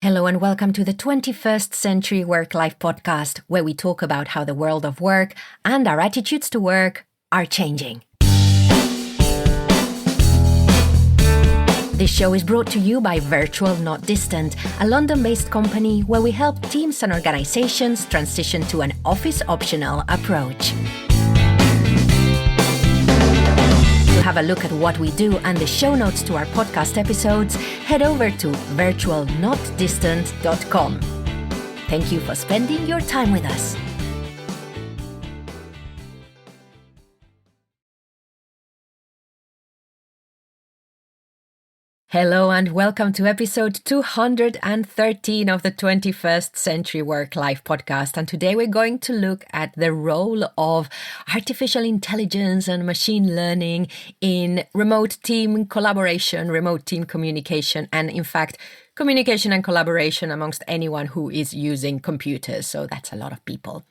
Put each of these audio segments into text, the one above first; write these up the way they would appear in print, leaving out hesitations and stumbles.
Hello and welcome to the 21st Century Work-Life podcast, where we talk about how the world of work and our attitudes to work are changing. This show is brought to you by Virtual Not Distant, a London-based company where we help teams and organizations transition to an office-optional approach. To have a look at what we do and the show notes to our podcast episodes, head over to virtualnotdistant.com. Thank you for spending your time with us. Hello and welcome to episode 213 of the 21st Century Work-Life podcast. And today we're going to look at the role of artificial intelligence and machine learning in remote team collaboration, remote team communication, and in fact, communication and collaboration amongst anyone who is using computers. So that's a lot of people.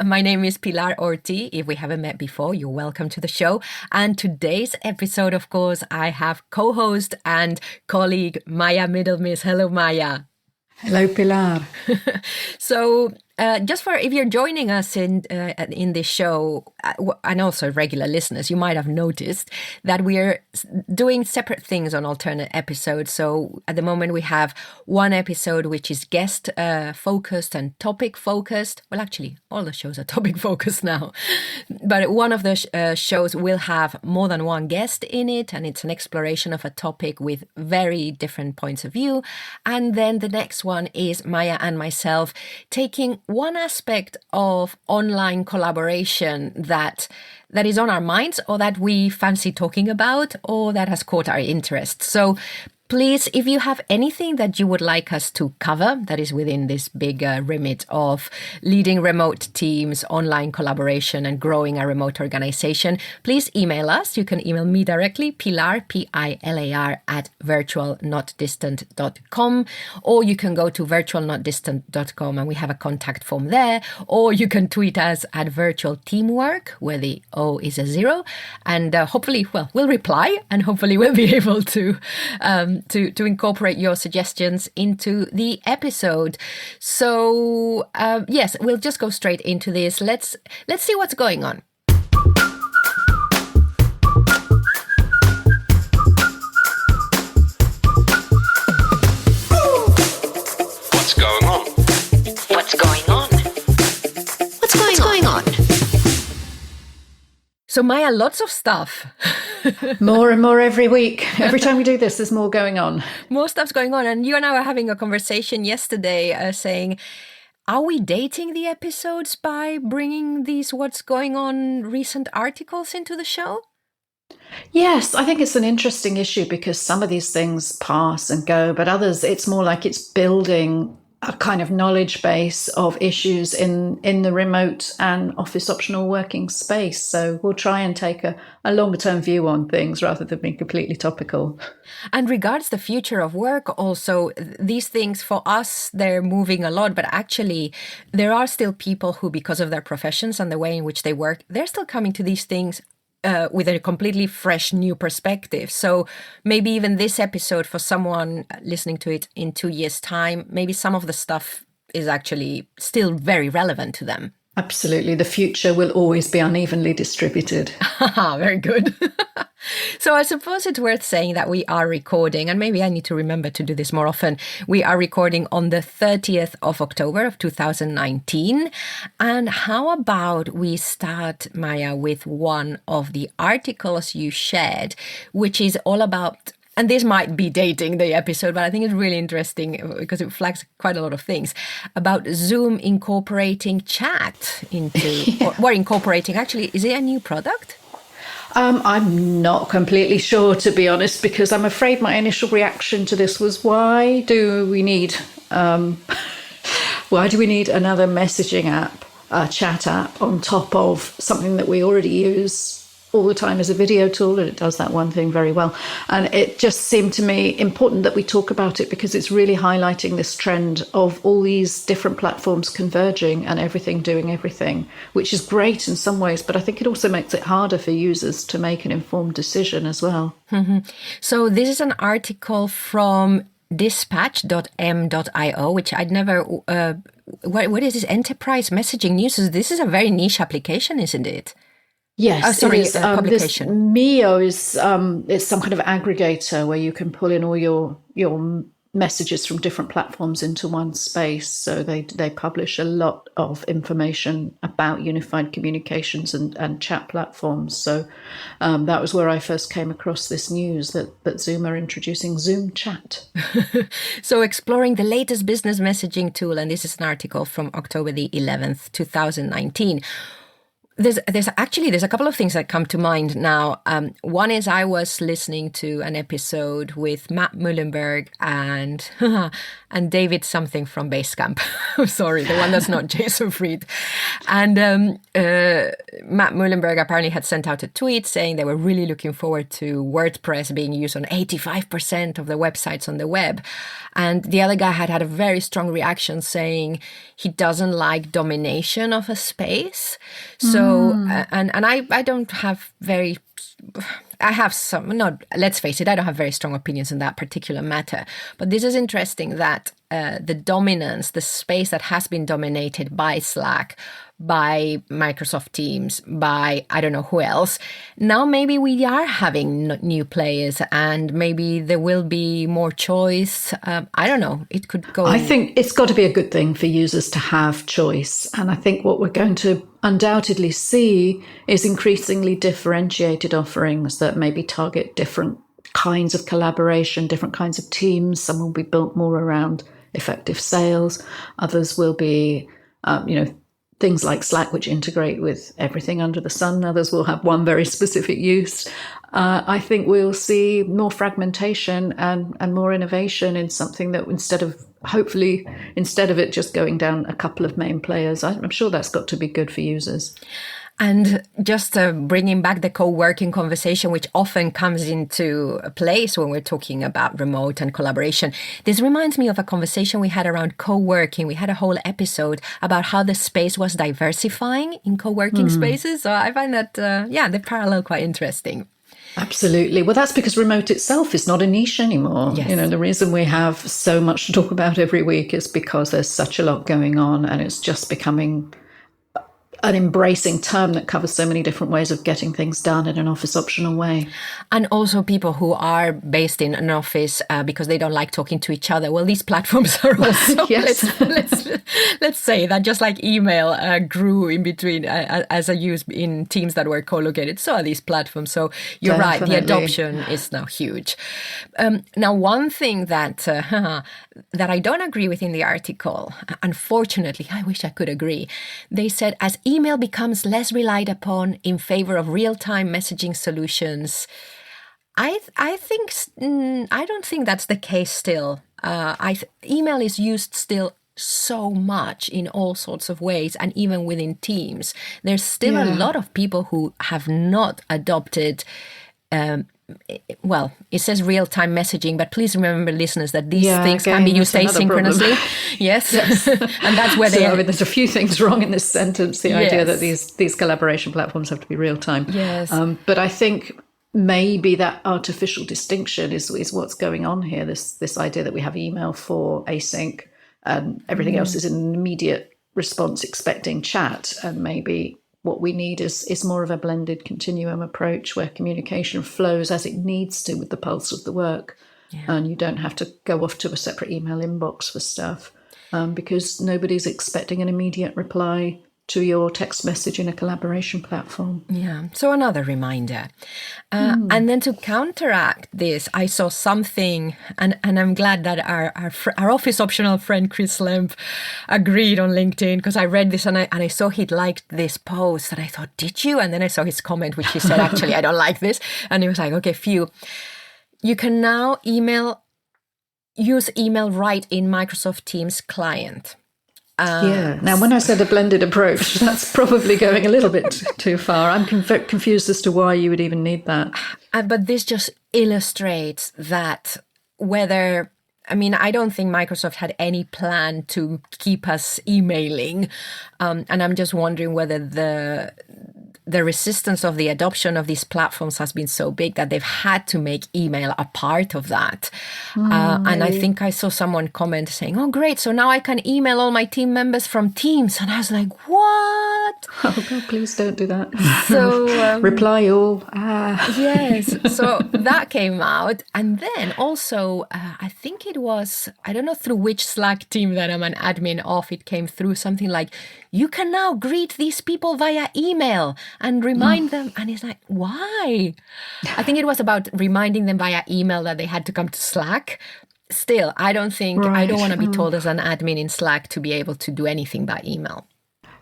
My name is Pilar Orti. If we haven't met before, you're welcome to the show. And today's episode, of course, I have co-host and colleague Maya Middlemiss. Hello, Maya. Hello, Pilar. So just for if you're joining us in this show, and also regular listeners, you might have noticed that we're doing separate things on alternate episodes. So at the moment we have one episode which is guest focused and topic focused. Well, actually, all the shows are topic focused now. But one of the shows will have more than one guest in it, and it's an exploration of a topic with very different points of view. And then the next one is Maya and myself taking one aspect of online collaboration that is on our minds, or that we fancy talking about, or that has caught our interest. So please, if you have anything that you would like us to cover that is within this big remit of leading remote teams, online collaboration, and growing a remote organization, please email us. You can email me directly, Pilar, Pilar, at virtualnotdistant.com, or you can go to virtualnotdistant.com and we have a contact form there, or you can tweet us at virtualteamwork, where the O is a 0, and hopefully, we'll reply, and hopefully we'll be able to incorporate your suggestions into the episode. So yes, we'll just go straight into this. Let's see what's going on. What's going on? What's going on? What's going on? So Maya, lots of stuff. More and more every week. Every time we do this, there's more going on. More stuff's going on. And you and I were having a conversation yesterday saying, are we dating the episodes by bringing these what's going on recent articles into the show? Yes, I think it's an interesting issue because some of these things pass and go, but others, it's more like it's building a kind of knowledge base of issues in the remote and office optional working space. So we'll try and take a longer term view on things rather than being completely topical. And regards the future of work also, these things for us, they're moving a lot, but actually there are still people who, because of their professions and the way in which they work, they're still coming to these things with a completely fresh new perspective. So maybe even this episode, for someone listening to it in 2 years' time, maybe some of the stuff is actually still very relevant to them. Absolutely. The future will always be unevenly distributed. Very good. So I suppose it's worth saying that we are recording, and maybe I need to remember to do this more often. We are recording on the 30th of October of 2019. And how about we start, Maya, with one of the articles you shared, which is all about, and this might be dating the episode, but I think it's really interesting because it flags quite a lot of things about Zoom incorporating chat into, or incorporating, actually, is it a new product? I'm not completely sure, to be honest, because I'm afraid my initial reaction to this was, why do we need another messaging app, a chat app, on top of something that we already use all the time as a video tool, and it does that one thing very well. And it just seemed to me important that we talk about it because it's really highlighting this trend of all these different platforms converging and everything doing everything, which is great in some ways, but I think it also makes it harder for users to make an informed decision as well. Mm-hmm. So this is an article from dispatch.m.io, which I'd never. What is this enterprise messaging news? This is a very niche application, isn't it? Yes, Oh, sorry, it is. publication. This Mio is it's some kind of aggregator where you can pull in all your messages from different platforms into one space. So they publish a lot of information about unified communications and chat platforms. So that was where I first came across this news that Zoom are introducing Zoom Chat. So exploring the latest business messaging tool, and this is an article from October the 11th, 2019. There's a couple of things that come to mind now. One is I was listening to an episode with Matt Mullenberg and David something from Basecamp. I'm sorry, the one that's not Jason Fried. And Matt Mullenberg apparently had sent out a tweet saying they were really looking forward to WordPress being used on 85% of the websites on the web. And the other guy had a very strong reaction saying he doesn't like domination of a space. So, and I don't have I have some, not, let's face it, I don't have very strong opinions in that particular matter. But this is interesting that the dominance, the space that has been dominated by Slack, by Microsoft Teams, by I don't know who else, now maybe we are having new players and maybe there will be more choice. I don't know. It could go. I think it's got to be a good thing for users to have choice. And I think what we're going to undoubtedly see is increasingly differentiated offerings that maybe target different kinds of collaboration, different kinds of teams. Some will be built more around effective sales. Others will be, things like Slack, which integrate with everything under the sun. Others will have one very specific use. I think we'll see more fragmentation and more innovation in something that instead of it just going down a couple of main players, I'm sure that's got to be good for users. And just bringing back the co-working conversation, which often comes into place when we're talking about remote and collaboration. This reminds me of a conversation we had around co-working. We had a whole episode about how the space was diversifying in co-working spaces. So I find that, the parallel quite interesting. Absolutely. Well, that's because remote itself is not a niche anymore. Yes. The reason we have so much to talk about every week is because there's such a lot going on and it's just becoming an embracing term that covers so many different ways of getting things done in an office optional way. And also people who are based in an office because they don't like talking to each other. Well, these platforms are also, Yes. let's say that just like email grew in between as a use in teams that were co-located, so are these platforms. So you're right, the adoption is now huge. Now, one thing that I don't agree with in the article, unfortunately, I wish I could agree, they said as email becomes less relied upon in favor of real-time messaging solutions. I don't think that's the case still. Email is used still so much in all sorts of ways, and even within teams. There's still a lot of people who have not adopted it says real-time messaging, but please remember, listeners, that these things can be used asynchronously. Yes. And that's where there's a few things wrong in this sentence. The idea that these collaboration platforms have to be real-time. Yes. But I think maybe that artificial distinction is what's going on here. This idea that we have email for async and everything else is an immediate response expecting chat, and maybe what we need is more of a blended continuum approach where communication flows as it needs to with the pulse of the work. Yeah. And you don't have to go off to a separate email inbox for stuff because nobody's expecting an immediate reply to your text message in a collaboration platform. Yeah, so another reminder. And then to counteract this, I saw something, and I'm glad that our office optional friend Chris Lemp agreed on LinkedIn, because I read this and I saw he'd liked this post, and I thought, did you? And then I saw his comment, which he said, actually, I don't like this. And he was like, okay, phew. You can now use email right in Microsoft Teams client. Now, when I said a blended approach, that's probably going a little bit too far. I'm confused as to why you would even need that. But this just illustrates that I don't think Microsoft had any plan to keep us emailing. And I'm just wondering whether the resistance of the adoption of these platforms has been so big that they've had to make email a part of that. And I think I saw someone comment saying, oh, great, so now I can email all my team members from Teams. And I was like, what? Oh, God, please don't do that. So reply all. Yes, so that came out. And then also, I think it was, I don't know through which Slack team that I'm an admin of, it came through something like, you can now greet these people via email and remind them. And it's like, why? I think it was about reminding them via email that they had to come to Slack. Still, I don't think, I don't want to be told as an admin in Slack to be able to do anything by email.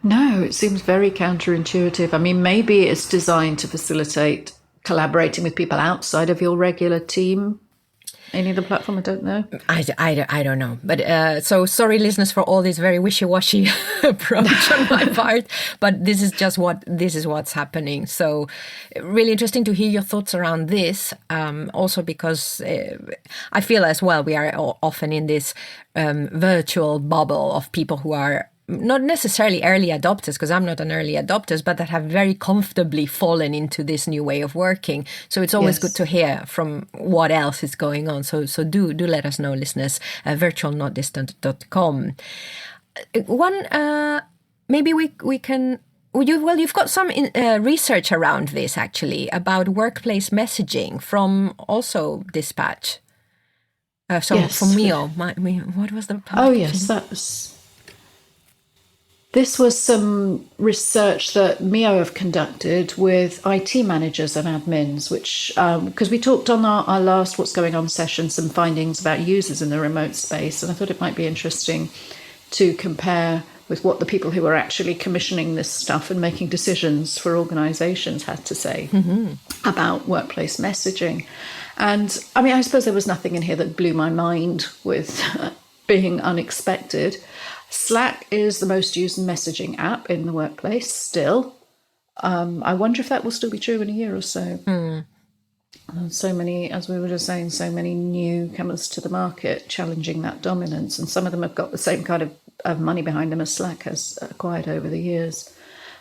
No, it seems very counterintuitive. I mean, maybe it's designed to facilitate collaborating with people outside of your regular team. Any other platform? I don't know. I don't know. But so sorry, listeners, for all this very wishy-washy approach on my part. But this is just what's happening. So really interesting to hear your thoughts around this. Also because I feel as well we are often in this virtual bubble of people who are not necessarily early adopters, because I'm not an early adopter, but that have very comfortably fallen into this new way of working. So it's always good to hear from what else is going on. So do let us know, listeners, virtualnotdistant.com. One, maybe we can, you've got some research around this actually, about workplace messaging from also Dispatch. From Mio. What was the Oh, yes, This was some research that Mio have conducted with IT managers and admins, which, because we talked on our last What's Going On session, some findings about users in the remote space, and I thought it might be interesting to compare with what the people who are actually commissioning this stuff and making decisions for organisations had to say about workplace messaging. And I mean, I suppose there was nothing in here that blew my mind with being unexpected. Slack is the most used messaging app in the workplace still. I wonder if that will still be true in a year or so. So many, as we were just saying, so many newcomers to the market challenging that dominance. And some of them have got the same kind of money behind them as Slack has acquired over the years.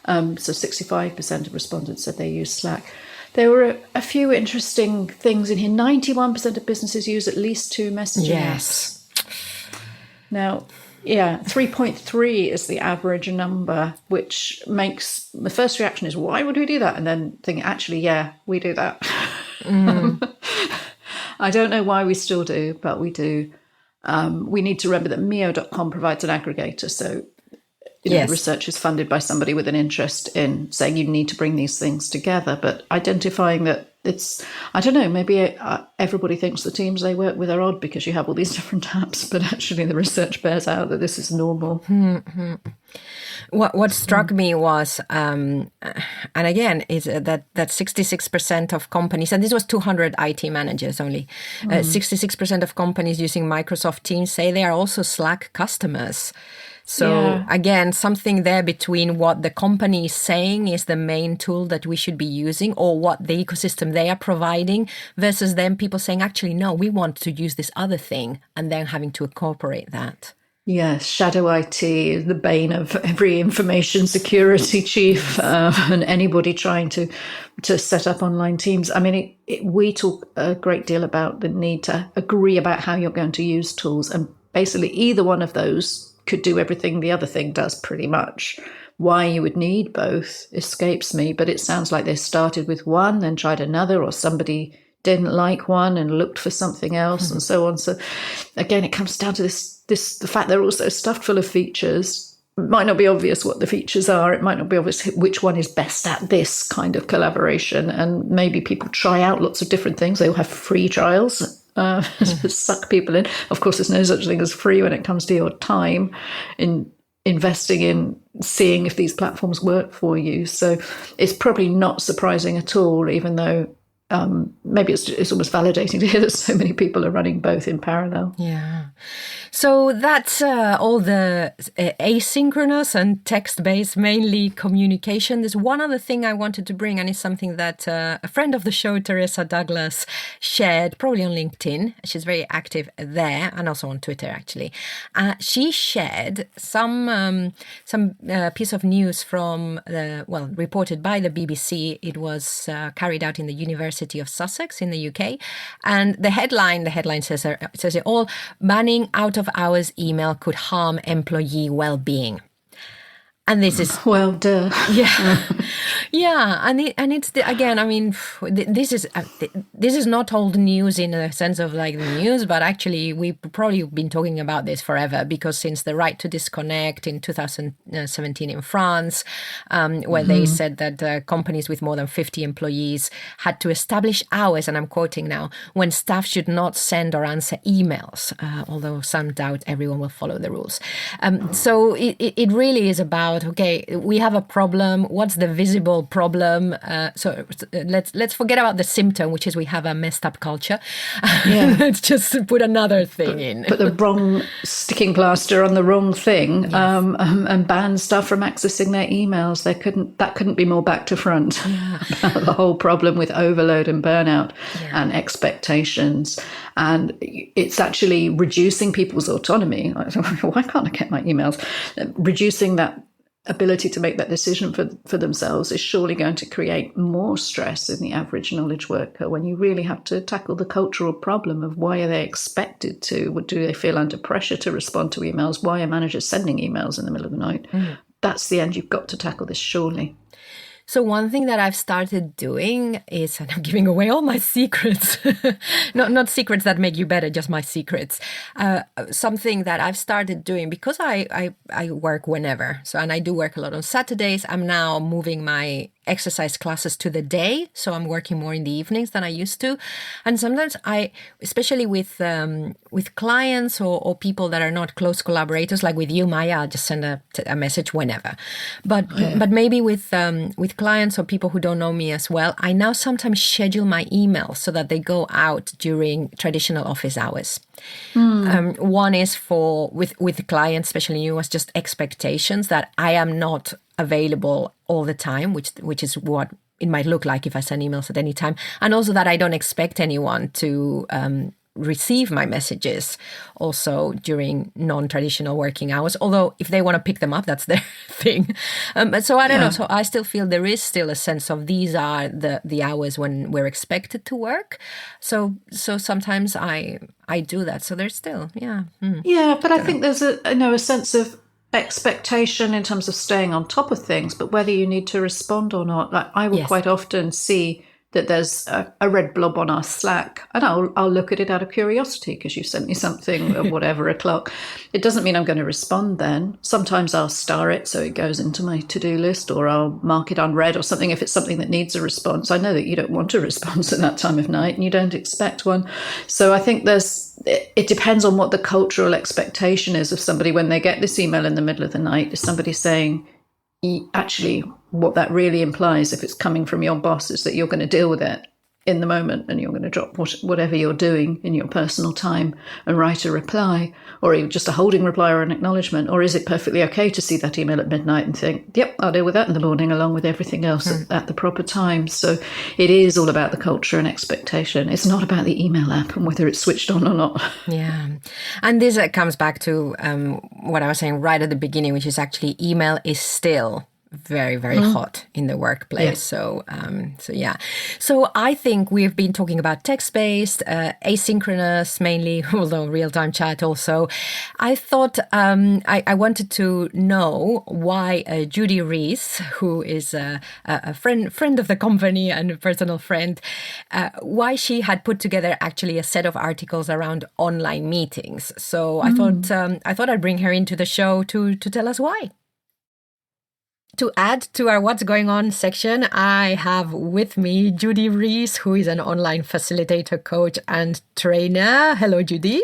So 65% of respondents said they use Slack. There were a few interesting things in here. 91% of businesses use at least 2 messaging apps. Now, 3.3 is the average number, which makes the first reaction is, why would we do that? And then think, actually, we do that. I don't know why we still do, but we do. We need to remember that Mio.com provides an aggregator. So research is funded by somebody with an interest in saying you need to bring these things together, but identifying that it's, I don't know, maybe everybody thinks the teams they work with are odd because you have all these different apps, but actually the research bears out that this is normal. What struck me was, and again, is that 66% of companies, and this was 200 IT managers only, 66% of companies using Microsoft Teams say they are also Slack customers. So again, something there between what the company is saying is the main tool that we should be using, or what the ecosystem they are providing, versus then people saying, actually, no, we want to use this other thing, and then having to incorporate that. Yes, shadow IT is the bane of every information security chief and anybody trying to set up online teams. I mean, we talk a great deal about the need to agree about how you're going to use tools, and basically either one of those could do everything the other thing does pretty much. Why you would need both escapes me, but it sounds like they started with one, then tried another, or somebody didn't like one and looked for something else and so on. So again, it comes down to the fact they're also stuffed full of features. It might not be obvious what the features are. It might not be obvious which one is best at this kind of collaboration. And maybe people try out lots of different things. They will have free trials. Suck people in. Of course, there's no such thing as free when it comes to your time in investing in seeing if these platforms work for you. So it's probably not surprising at all, even though maybe it's almost validating to hear that so many people are running both in parallel. Yeah. So that's all the asynchronous and text-based mainly communication. There's one other thing I wanted to bring, and it's something that a friend of the show, Teresa Douglas, shared, probably on LinkedIn. She's very active there, and also on Twitter, actually. She shared some piece of news from, reported by the BBC. It was carried out in the University of Sussex in the UK. And the headline says it all: banning out-of-hours email could harm employee well-being. And this is well, duh. Yeah, and it's again. I mean, this is not old news in a sense of like the news, but actually we've probably been talking about this forever, because since the right to disconnect in 2017 in France, where they said that companies with more than 50 employees had to establish hours, and I'm quoting now, when staff should not send or answer emails, although some doubt everyone will follow the rules. So it really is about, okay, we have a problem. What's the visible problem? So let's forget about the symptom, which is we have a messed up culture. Yeah. Let's just put another thing in. Put the wrong sticking plaster on the wrong thing, Yes. And ban stuff from accessing their emails. That couldn't be more back to front. Yeah. About the whole problem with overload and burnout Yeah. and expectations. And it's actually reducing people's autonomy. Why can't I get my emails? Reducing that ability to make that decision for themselves is surely going to create more stress in the average knowledge worker, when you really have to tackle the cultural problem of why are they expected to? Do they feel under pressure to respond to emails? Why are managers sending emails in the middle of the night? That's the end. You've got to tackle this, surely. So one thing that I've started doing is, and I'm giving away all my secrets, not secrets that make you better, just my secrets. Something that I've started doing, because I work whenever. So, and I do work a lot on Saturdays. I'm now moving my exercise classes to the day. So I'm working more in the evenings than I used to. And sometimes especially with clients or people that are not close collaborators, like with you, Maya, I'll just send a message whenever. But maybe with clients or people who don't know me as well, I now sometimes schedule my emails so that they go out during traditional office hours. One is with clients, especially you, was just expectations that I am not available all the time, which is what it might look like if I send emails at any time, and also that I don't expect anyone to receive my messages also during non-traditional working hours, although if they want to pick them up, that's their thing. So I don't know. So I still feel there is still a sense of these are the hours when we're expected to work. So sometimes I do that. So there's still, But I think there's a sense of expectation in terms of staying on top of things, but whether you need to respond or not. Like I will quite often see that there's a red blob on our Slack, and I'll look at it out of curiosity because you sent me something at whatever o'clock. It doesn't mean I'm going to respond then. Sometimes I'll star it so it goes into my to-do list, or I'll mark it unread or something if it's something that needs a response. I know that you don't want a response at that time of night and you don't expect one. So I think it depends on what the cultural expectation is of somebody when they get this email in the middle of the night. Is somebody saying, actually, what that really implies, if it's coming from your boss, is that you're going to deal with it in the moment and you're going to drop whatever you're doing in your personal time and write a reply, or even just a holding reply or an acknowledgement? Or is it perfectly okay to see that email at midnight and think, yep, I'll deal with that in the morning along with everything else at the proper time? So it is all about the culture and expectation. It's not about the email app and whether it's switched on or not. Yeah. And this comes back to what I was saying right at the beginning, which is actually email is still very, very hot in the workplace. Yeah. So I think we've been talking about text-based, asynchronous mainly, although real-time chat also. I thought I wanted to know why Judy Rees, who is a friend of the company and a personal friend, why she had put together actually a set of articles around online meetings. So I thought I'd bring her into the show to tell us why. To add to our What's Going On section, I have with me Judy Rees, who is an online facilitator, coach, and trainer. Hello, Judy.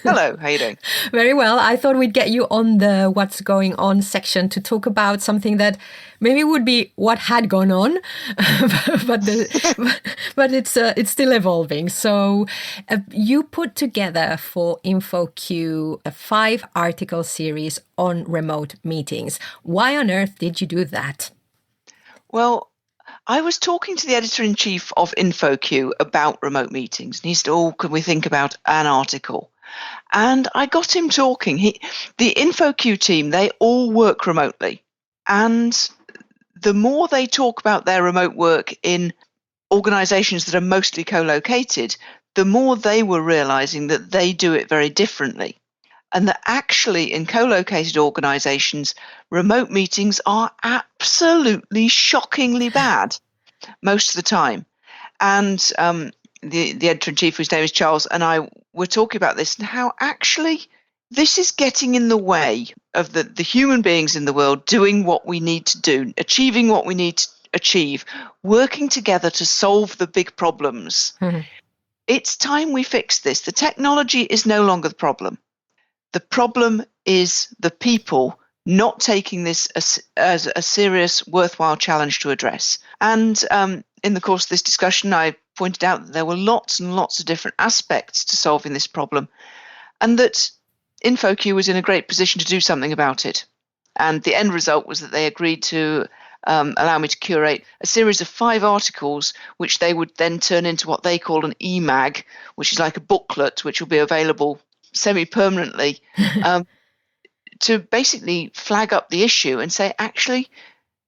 Hello, how are you doing? Very well. I thought we'd get you on the What's Going On section to talk about something that maybe would be what had gone on, but it's still evolving. So you put together for InfoQ a 5-article series on remote meetings. Why on earth did you do that? Well, I was talking to the editor-in-chief of InfoQ about remote meetings, and he said, can we think about an article? And I got him talking. The InfoQ team, they all work remotely. And the more they talk about their remote work in organizations that are mostly co-located, the more they were realizing that they do it very differently. And that actually in co-located organizations, remote meetings are absolutely shockingly bad most of the time. And the editor-in-chief, whose name is Charles, and I were talking about this and how actually this is getting in the way of the human beings in the world doing what we need to do, achieving what we need to achieve, working together to solve the big problems. Mm-hmm. It's time we fix this. The technology is no longer the problem. The problem is the people not taking this as a serious, worthwhile challenge to address. And in the course of this discussion, I pointed out that there were lots and lots of different aspects to solving this problem, and that InfoQ was in a great position to do something about it. And the end result was that they agreed to allow me to curate a series of 5 articles, which they would then turn into what they call an e-mag, which is like a booklet, which will be available semi-permanently, to basically flag up the issue and say, actually,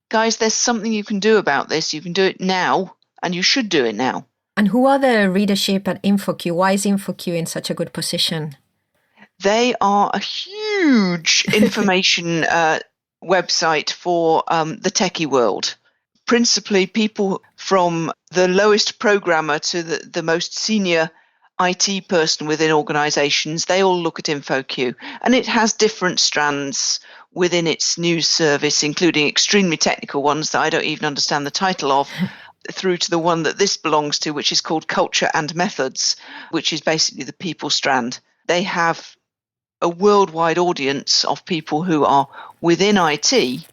guys, there's something you can do about this. You can do it now, and you should do it now. And who are the readership at InfoQ? Why is InfoQ in such a good position? They are a huge information website for the techie world. Principally, people from the lowest programmer to the most senior IT person within organizations, they all look at InfoQ, and it has different strands within its news service, including extremely technical ones that I don't even understand the title of, through to the one that this belongs to, which is called Culture and Methods, which is basically the people strand. They have a worldwide audience of people who are within IT,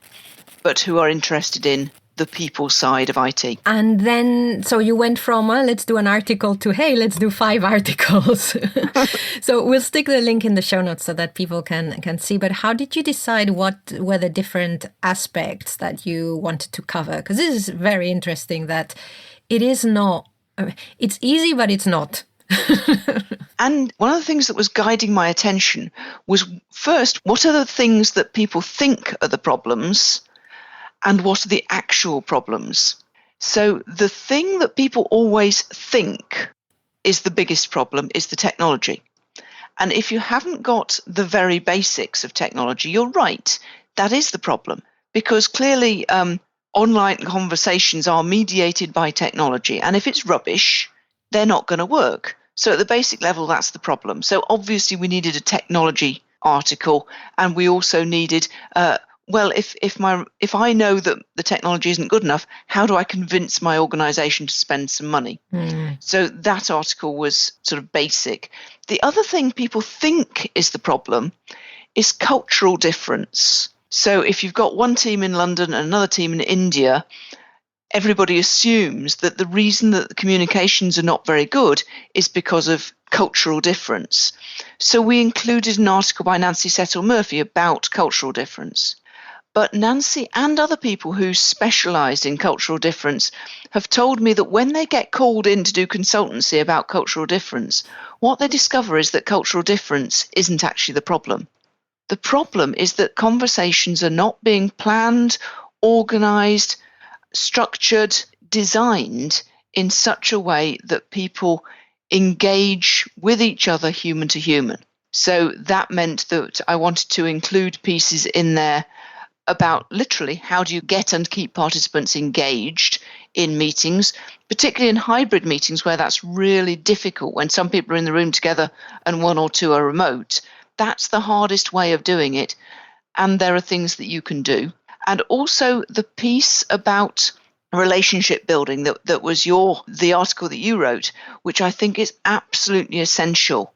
but who are interested in the people side of IT. And then, so you went from, let's do an article to, hey, let's do 5 articles. So we'll stick the link in the show notes so that people can see. But how did you decide what were the different aspects that you wanted to cover? Because this is very interesting that it is not, it's easy, but it's not. And one of the things that was guiding my attention was, first, what are the things that people think are the problems? And what are the actual problems? So the thing that people always think is the biggest problem is the technology. And if you haven't got the very basics of technology, you're right, that is the problem. Because clearly online conversations are mediated by technology. And if it's rubbish, they're not going to work. So at the basic level, that's the problem. So obviously we needed a technology article, and we also needed if I know that the technology isn't good enough, how do I convince my organization to spend some money? So that article was sort of basic. The other thing people think is the problem is cultural difference. So if you've got one team in London and another team in India, everybody assumes that the reason that the communications are not very good is because of cultural difference. So we included an article by Nancy Settle-Murphy about cultural difference. But Nancy and other people who specialised in cultural difference have told me that when they get called in to do consultancy about cultural difference, what they discover is that cultural difference isn't actually the problem. The problem is that conversations are not being planned, organised, structured, designed in such a way that people engage with each other human to human. So that meant that I wanted to include pieces in there about literally how do you get and keep participants engaged in meetings, particularly in hybrid meetings where that's really difficult when some people are in the room together and 1 or 2 are remote. That's the hardest way of doing it. And there are things that you can do. And also the piece about relationship building that was the article that you wrote, which I think is absolutely essential,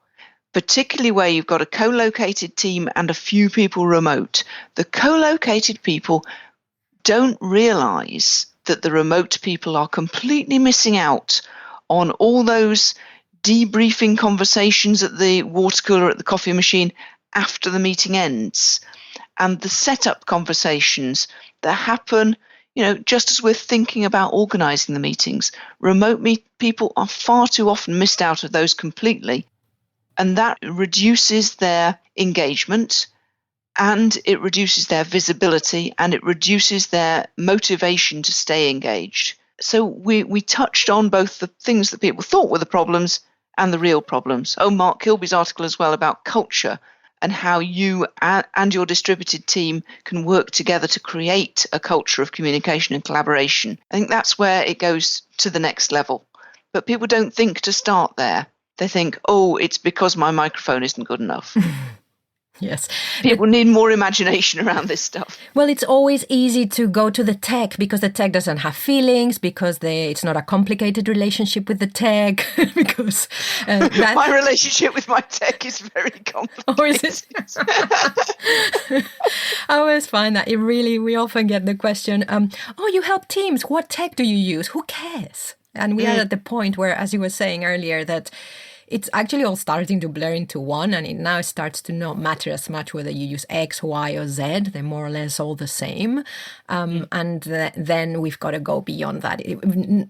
particularly where you've got a co-located team and a few people remote. The co-located people don't realize that the remote people are completely missing out on all those debriefing conversations at the water cooler, at the coffee machine after the meeting ends, and the setup conversations that happen, just as we're thinking about organizing the meetings. Remote people are far too often missed out of those completely, and that reduces their engagement, and it reduces their visibility, and it reduces their motivation to stay engaged. So we touched on both the things that people thought were the problems and the real problems. Oh, Mark Kilby's article as well about culture and how you and your distributed team can work together to create a culture of communication and collaboration. I think that's where it goes to the next level. But people don't think to start there. They think, oh, it's because my microphone isn't good enough. Yes. People need more imagination around this stuff. Well, it's always easy to go to the tech because the tech doesn't have feelings, because it's not a complicated relationship with the tech, because my relationship with my tech is very complicated. Oh, is it? I always find that we often get the question, oh, you help teams. What tech do you use? Who cares? And we are at the point where, as you were saying earlier, that it's actually all starting to blur into one, and it now starts to not matter as much whether you use X, Y, or Z. They're more or less all the same. Then we've got to go beyond that.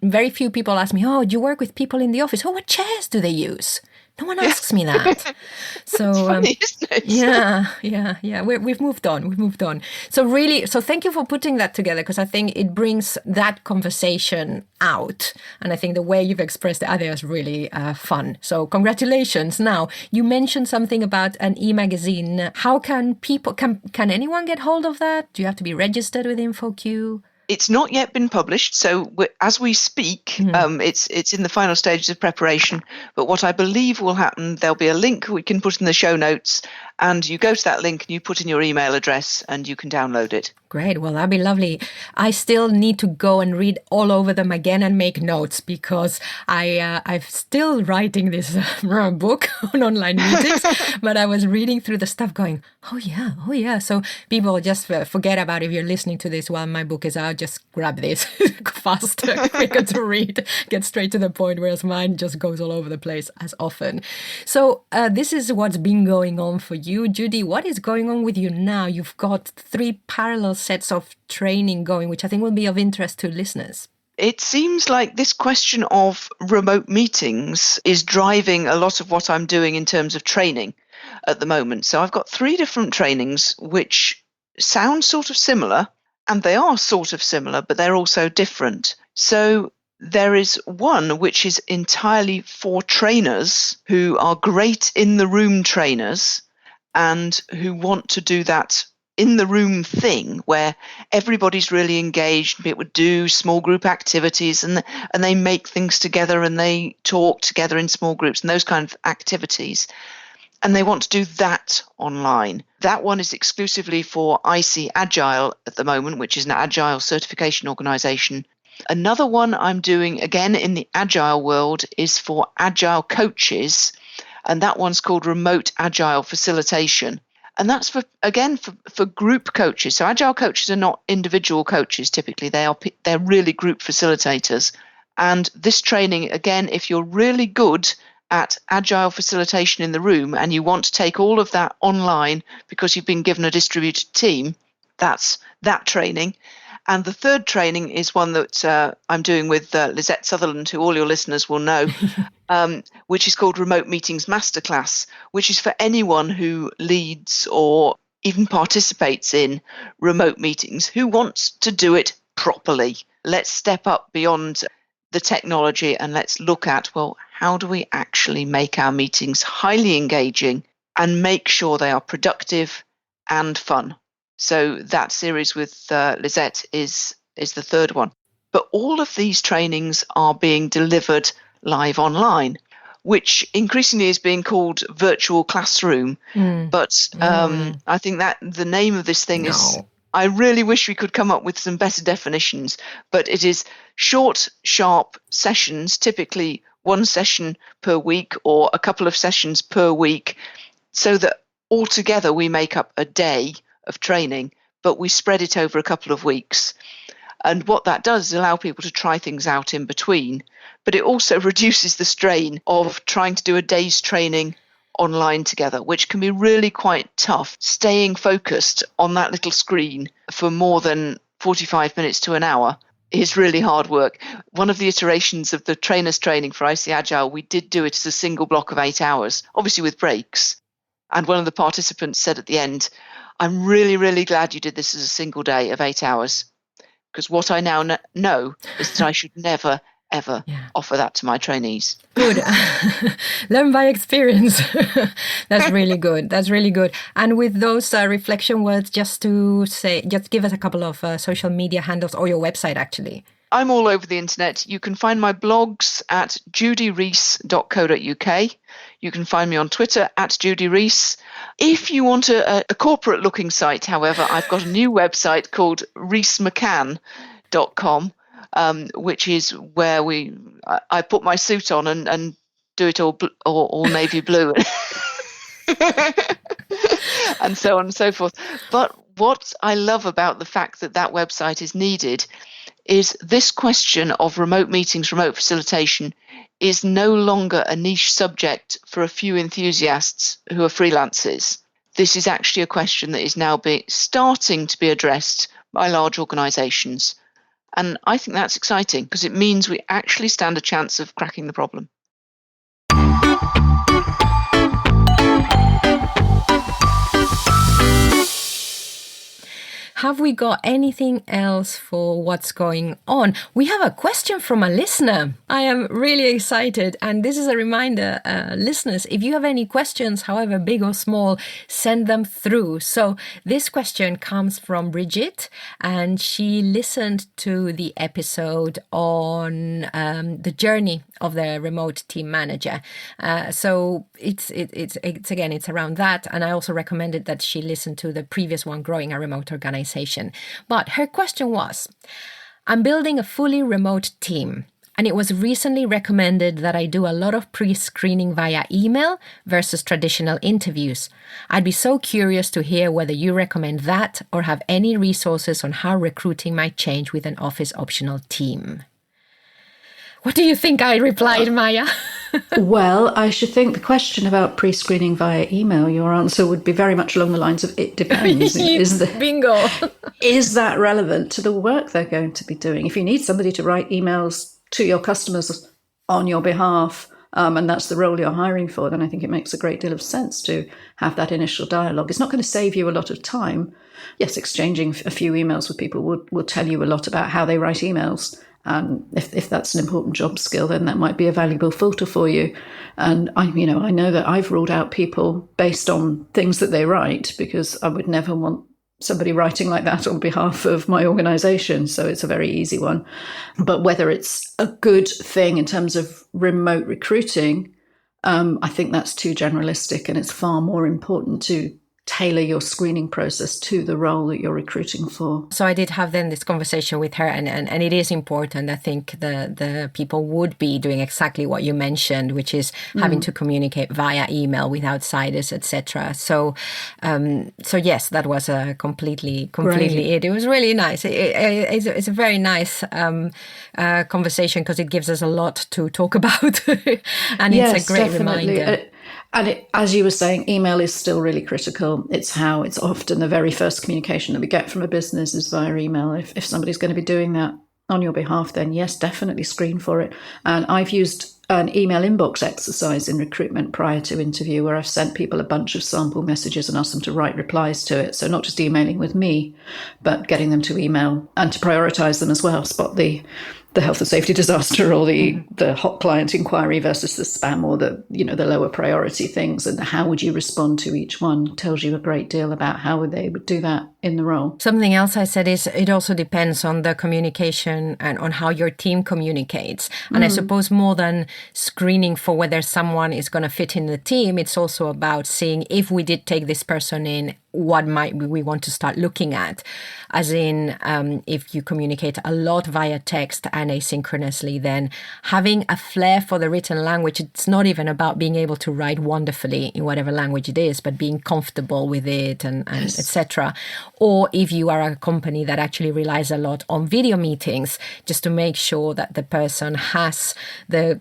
Very few people ask me, oh, do you work with people in the office? Oh, what chairs do they use? No one asks me that. So funny, isn't it? Yeah. We've moved on. So thank you for putting that together, because I think it brings that conversation out. And I think the way you've expressed it, I think is really fun. So congratulations. Now, you mentioned something about an e-magazine. How can can anyone get hold of that? Do you have to be registered with InfoQ? It's not yet been published, so as we speak, it's in the final stages of preparation. But what I believe will happen, there'll be a link we can put in the show notes, and you go to that link and you put in your email address and you can download it. Great. Well, that'd be lovely. I still need to go and read all over them again and make notes, because I'm still writing this book on online meetings, but I was reading through the stuff going, oh yeah. So people just forget about, if you're listening to this while my book is out, just grab this faster, quicker to read, get straight to the point, whereas mine just goes all over the place as often. So this is what's been going on for you. Judy, what is going on with you now? You've got 3 parallel sets of training going, which I think will be of interest to listeners. It seems like this question of remote meetings is driving a lot of what I'm doing in terms of training at the moment. So I've got 3 different trainings which sound sort of similar, and they are sort of similar, but they're also different. So there is one which is entirely for trainers who are great in the room trainers and who want to do that in the room thing where everybody's really engaged. People would do small group activities and they make things together and they talk together in small groups and those kind of activities. And they want to do that online. That one is exclusively for IC Agile at the moment, which is an Agile certification organization. Another one I'm doing, again, in the Agile world is for Agile coaches, and that one's called Remote Agile Facilitation. And that's for group coaches. So Agile coaches are not individual coaches typically. They're really group facilitators. And this training, again, if you're really good at Agile facilitation in the room and you want to take all of that online because you've been given a distributed team, that's that training. And the third training is one that I'm doing with Lisette Sutherland, who all your listeners will know, which is called Remote Meetings Masterclass, which is for anyone who leads or even participates in remote meetings who wants to do it properly. Let's step up beyond the technology and let's look at, well, how do we actually make our meetings highly engaging and make sure they are productive and fun? So that series with Lisette is the third one. But all of these trainings are being delivered live online, which increasingly is being called virtual classroom. But I think that the name of this thing is I really wish we could come up with some better definitions, but it is short, sharp sessions, typically one session per week or a couple of sessions per week, so that altogether we make up a day of training, but we spread it over a couple of weeks. And what that does is allow people to try things out in between, but it also reduces the strain of trying to do a day's training online together, which can be really quite tough. Staying focused on that little screen for more than 45 minutes to an hour is really hard work. One of the iterations of the trainers training for IC Agile, we did do it as a single block of 8 hours, obviously with breaks. And one of the participants said at the end, I'm really, really glad you did this as a single day of 8 hours, because what I now know is that I should never, ever offer that to my trainees. Good. Learn by experience. That's really good. That's really good. And with those reflection words, just give us a couple of social media handles or your website, actually. I'm all over the internet. You can find my blogs at judyrees.co.uk. You can find me on Twitter at Judy Rees. If you want a corporate-looking site, however, I've got a new website called reesmccann.com. Which is where I put my suit on and do it all navy blue and so on and so forth. But what I love about the fact that website is needed is this question of remote meetings, remote facilitation is no longer a niche subject for a few enthusiasts who are freelancers. This is actually a question that is now starting to be addressed by large organisations. And I think that's exciting because it means we actually stand a chance of cracking the problem. Have we got anything else for what's going on? We have a question from a listener. I am really excited. And this is a reminder, listeners, if you have any questions, however big or small, send them through. So this question comes from Bridget, and she listened to the episode on the journey of the remote team manager. So it's around that. And I also recommended that she listen to the previous one, Growing a Remote Organization. But her question was, I'm building a fully remote team, and it was recently recommended that I do a lot of pre-screening via email versus traditional interviews. I'd be so curious to hear whether you recommend that or have any resources on how recruiting might change with an office optional team. What do you think I replied, Maya? Well, I should think the question about pre-screening via email, your answer would be very much along the lines of it depends. Bingo. Is that relevant to the work they're going to be doing? If you need somebody to write emails to your customers on your behalf, and that's the role you're hiring for, then I think it makes a great deal of sense to have that initial dialogue. It's not going to save you a lot of time. Yes, exchanging a few emails with people will tell you a lot about how they write emails. And if that's an important job skill, then that might be a valuable filter for you. And I know that I've ruled out people based on things that they write, because I would never want somebody writing like that on behalf of my organization. So it's a very easy one. But whether it's a good thing in terms of remote recruiting, I think that's too generalistic, and it's far more important to tailor your screening process to the role that you're recruiting for. So I did have then this conversation with her, and it is important. I think the people would be doing exactly what you mentioned, which is having to communicate via email with outsiders, etc. So yes, that was a completely it. It was really nice. It's a very nice conversation, because it gives us a lot to talk about, and yes, it's a great definitely. reminder. As you were saying, email is still really critical. It's often the very first communication that we get from a business is via email. If somebody's going to be doing that on your behalf, then yes, definitely screen for it. And I've used an email inbox exercise in recruitment prior to interview, where I've sent people a bunch of sample messages and asked them to write replies to it. So not just emailing with me, but getting them to email and to prioritize them as well. Spot the health and safety disaster, or the hot client inquiry versus the spam, or the lower priority things, and how would you respond to each one tells you a great deal about how they would do that in the role. Something else I said is it also depends on the communication and on how your team communicates. And I suppose more than screening for whether someone is going to fit in the team, it's also about seeing if we did take this person in, what might we want to start looking at, as in if you communicate a lot via text and asynchronously, then having a flair for the written language. It's not even about being able to write wonderfully in whatever language it is, but being comfortable with it and etc. Or if you are a company that actually relies a lot on video meetings, just to make sure that the person has the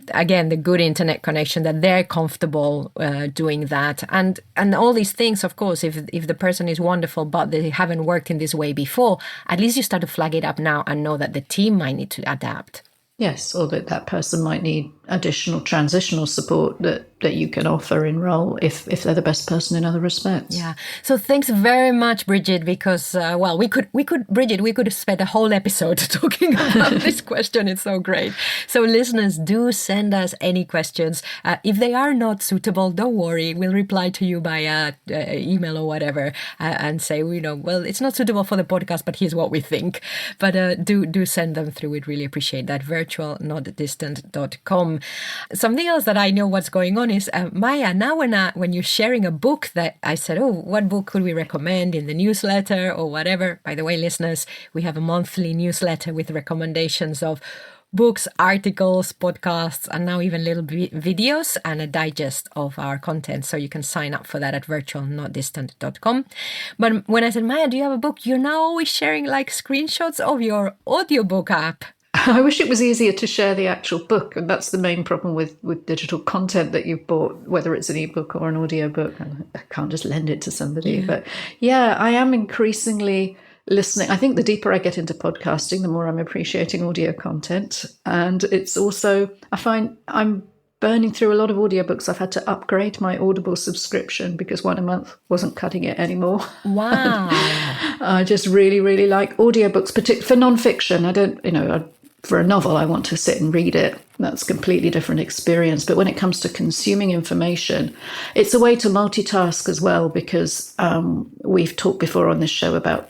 good internet connection, that they're comfortable doing that, and all these things. Of course, if the person is wonderful but they haven't worked in this way before, at least you start to flag it up now and know that the team might need to adapt. Yes, or that person might need additional transitional support that you can offer in role if they're the best person in other respects. Yeah. So thanks very much, Bridget, because we could spend a whole episode talking about this question. It's so great. So listeners, do send us any questions. If they are not suitable, don't worry. We'll reply to you by email or whatever and say, it's not suitable for the podcast, but here's what we think. But do send them through. We'd really appreciate that. virtualnotdistant.com. Something else that I know what's going on is, Maya, now when you're sharing a book that I said, what book could we recommend in the newsletter or whatever? By the way, listeners, we have a monthly newsletter with recommendations of books, articles, podcasts, and now even little videos and a digest of our content. So you can sign up for that at virtualnotdistant.com. But when I said, Maya, do you have a book? You're now always sharing like screenshots of your audiobook app. I wish it was easier to share the actual book, and that's the main problem with digital content that you've bought, whether it's an ebook or an audiobook. I can't just lend it to somebody. Yeah. But yeah, I am increasingly listening. I think the deeper I get into podcasting, the more I'm appreciating audio content. And it's also, I find I'm burning through a lot of audiobooks. I've had to upgrade my Audible subscription because one a month wasn't cutting it anymore. Wow. I just really, really like audiobooks, particularly for nonfiction. I don't, for a novel, I want to sit and read it. That's a completely different experience. But when it comes to consuming information, it's a way to multitask as well, because we've talked before on this show about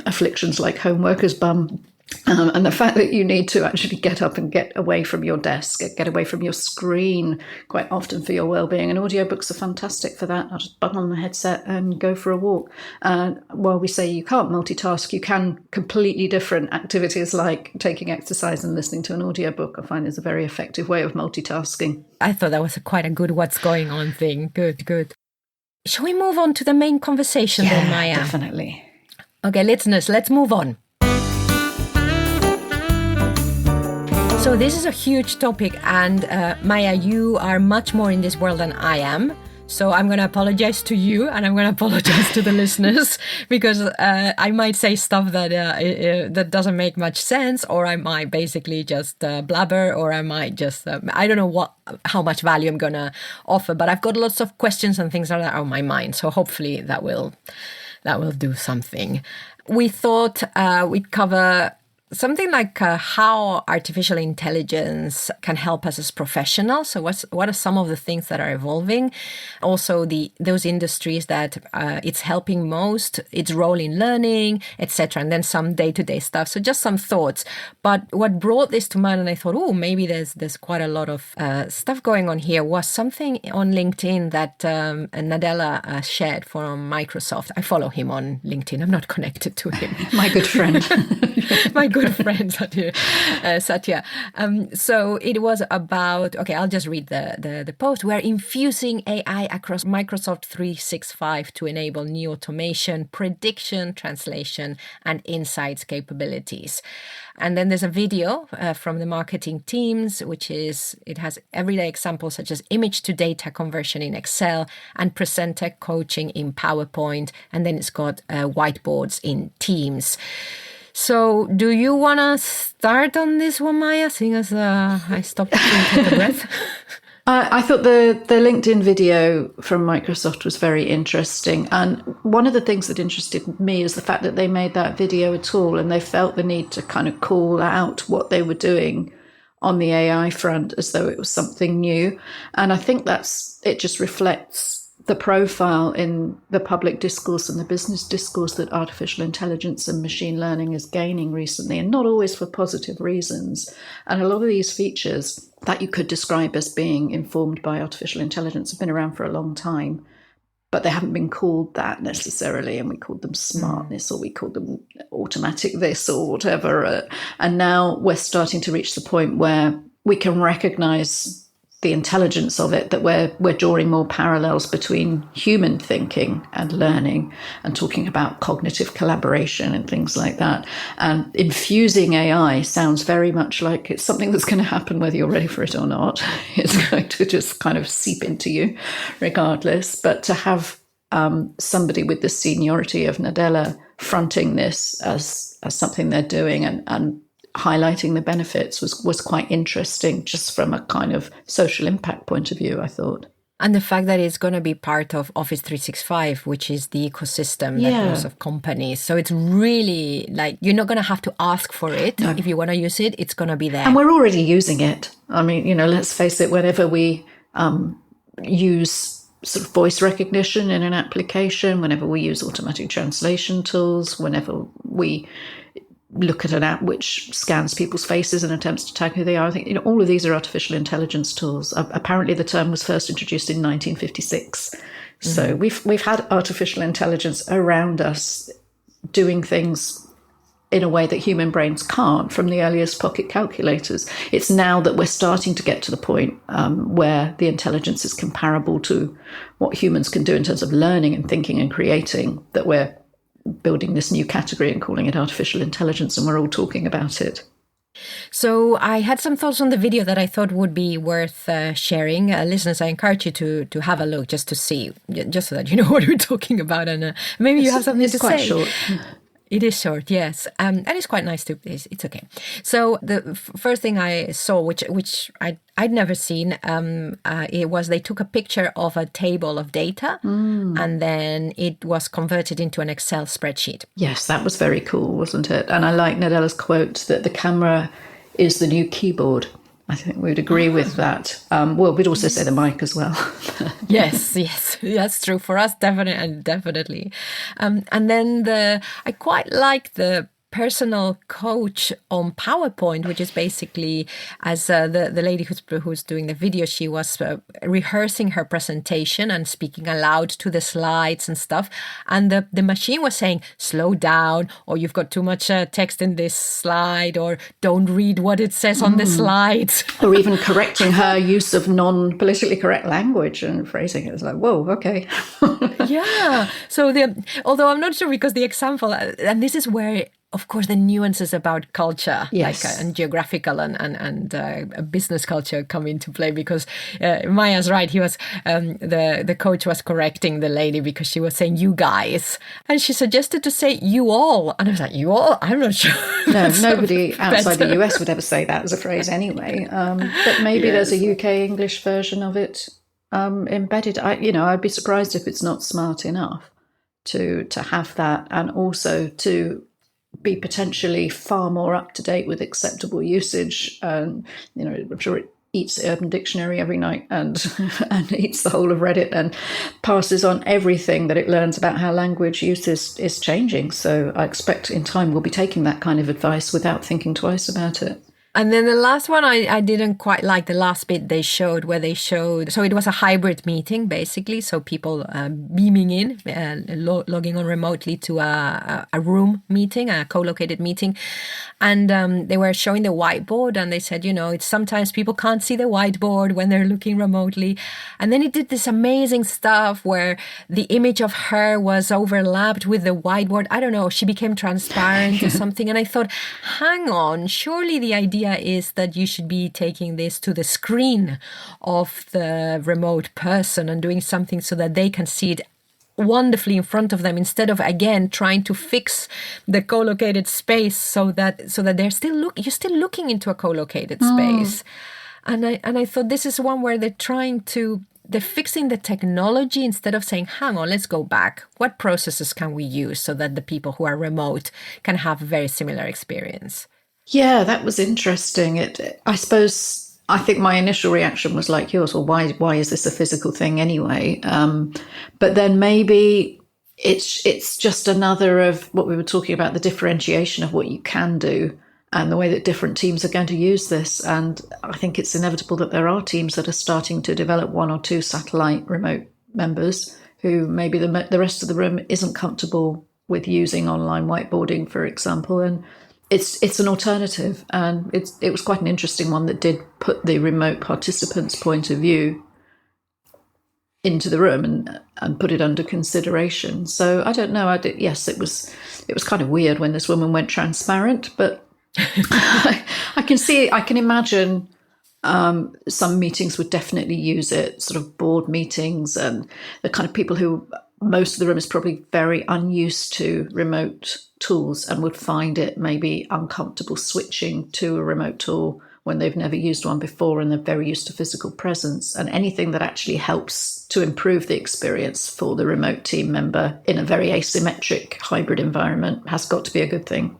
afflictions like home worker's bum. And the fact that you need to actually get up and get away from your desk, get away from your screen quite often for your well-being. And audiobooks are fantastic for that. I'll just button on the headset and go for a walk. While we say you can't multitask, you can completely different activities like taking exercise and listening to an audiobook. I find is a very effective way of multitasking. I thought that was quite a good what's going on thing. Good. Shall we move on to the main conversation then, Maya? Definitely. Okay, listeners, let's move on. So this is a huge topic, and Maya, you are much more in this world than I am. So I'm going to apologize to you, and I'm going to apologize to the listeners, because I might say stuff that that doesn't make much sense, or I might basically just blabber, or I might just I don't know how much value I'm going to offer. But I've got lots of questions and things like that on my mind. So hopefully that will do something. We thought we'd cover something like how artificial intelligence can help us as professionals. So what are some of the things that are evolving? Also, those industries that it's helping most, its role in learning, etc. And then some day-to-day stuff. So just some thoughts. But what brought this to mind, and I thought, maybe there's quite a lot of stuff going on here, was something on LinkedIn that Nadella shared from Microsoft. I follow him on LinkedIn. I'm not connected to him. My good friend. My good friend, Satya. So it was about, I'll just read the post. We're infusing AI across Microsoft 365 to enable new automation, prediction, translation, and insights capabilities. And then there's a video from the marketing teams, it has everyday examples such as image to data conversion in Excel and presenter coaching in PowerPoint. And then it's got whiteboards in Teams. So do you want to start on this one, Maya, seeing as I stopped to take a breath? I thought the LinkedIn video from Microsoft was very interesting. And one of the things that interested me is the fact that they made that video at all, and they felt the need to kind of call out what they were doing on the AI front as though it was something new. And I think it just reflects the profile in the public discourse and the business discourse that artificial intelligence and machine learning is gaining recently, and not always for positive reasons. And a lot of these features that you could describe as being informed by artificial intelligence have been around for a long time, but they haven't been called that necessarily. And we called them smartness, or we called them automatic this or whatever. And now we're starting to reach the point where we can recognize the intelligence of it, that we're drawing more parallels between human thinking and learning, and talking about cognitive collaboration and things like that. And infusing AI sounds very much like it's something that's going to happen whether you're ready for it or not. It's going to just kind of seep into you regardless. But to have somebody with the seniority of Nadella fronting this as something they're doing and highlighting the benefits was quite interesting, just from a kind of social impact point of view, I thought. And the fact that it's going to be part of Office 365, which is the ecosystem that goes of companies. So it's really like, you're not going to have to ask for it. No. If you want to use it, it's going to be there. And we're already using it. I mean, let's face it, whenever we use sort of voice recognition in an application, whenever we use automatic translation tools, whenever we look at an app which scans people's faces and attempts to tag who they are. I think all of these are artificial intelligence tools. Apparently, the term was first introduced in 1956. So we've had artificial intelligence around us doing things in a way that human brains can't, from the earliest pocket calculators. It's now that we're starting to get to the point where the intelligence is comparable to what humans can do in terms of learning and thinking and creating, that we're building this new category and calling it artificial intelligence, and we're all talking about it. So I had some thoughts on the video that I thought would be worth sharing. Listeners, I encourage you to have a look, just to see, just so that you know what we're talking about, and maybe you have something to say. It's quite short. It is short, yes. And it's quite nice to, it's okay. So the first thing I saw, which I'd never seen, it was they took a picture of a table of data and then it was converted into an Excel spreadsheet. Yes, that was very cool, wasn't it? And I like Nadella's quote that the camera is the new keyboard. I think we would agree with that. Well, we'd also say the mic as well. Yes, that's true for us, definitely. And then I quite like the personal coach on PowerPoint, which is basically, as the lady who's doing the video, she was rehearsing her presentation and speaking aloud to the slides and stuff. And the machine was saying, slow down, or you've got too much text in this slide, or don't read what it says on the slides. Or even correcting her use of non-politically correct language and phrasing it. It's like, whoa, okay. Yeah. So although I'm not sure, because the example, and this is where, of course, the nuances about culture, and geographical and business culture come into play, because Maya's right. He was the coach was correcting the lady because she was saying "you guys," and she suggested to say "you all," and I was like, "You all?" I'm not sure. No, nobody outside the US would ever say that as a phrase anyway. But maybe there's a UK English version of it embedded. I'd be surprised if it's not smart enough to have that, and also to be potentially far more up to date with acceptable usage. I'm sure it eats the Urban Dictionary every night and eats the whole of Reddit and passes on everything that it learns about how language use is changing. So I expect in time we'll be taking that kind of advice without thinking twice about it. And then the last one, I didn't quite like the last bit they showed, so it was a hybrid meeting, basically. So people beaming in, logging on remotely to a room meeting, a co-located meeting. And they were showing the whiteboard, and they said, it's sometimes people can't see the whiteboard when they're looking remotely. And then it did this amazing stuff where the image of her was overlapped with the whiteboard. I don't know, she became transparent or something. And I thought, hang on, surely the idea is that you should be taking this to the screen of the remote person and doing something so that they can see it wonderfully in front of them, instead of again trying to fix the co-located space so that you're still looking into a co-located space. And I thought this is one where they're fixing the technology instead of saying, hang on, let's go back. What processes can we use so that the people who are remote can have a very similar experience? Yeah, that was interesting. I think my initial reaction was like yours. Well, why is this a physical thing anyway? But then maybe it's just another of what we were talking about, the differentiation of what you can do and the way that different teams are going to use this. And I think it's inevitable that there are teams that are starting to develop 1 or 2 satellite remote members who maybe the rest of the room isn't comfortable with using online whiteboarding, for example, and it's an alternative. And it was quite an interesting one that did put the remote participants' point of view into the room and put it under consideration. So I don't know. Yes, it was kind of weird when this woman went transparent, but I can imagine some meetings would definitely use it, sort of board meetings, and the kind of people who most of the room is probably very unused to remote tools and would find it maybe uncomfortable switching to a remote tool when they've never used one before and they're very used to physical presence. And anything that actually helps to improve the experience for the remote team member in a very asymmetric hybrid environment has got to be a good thing.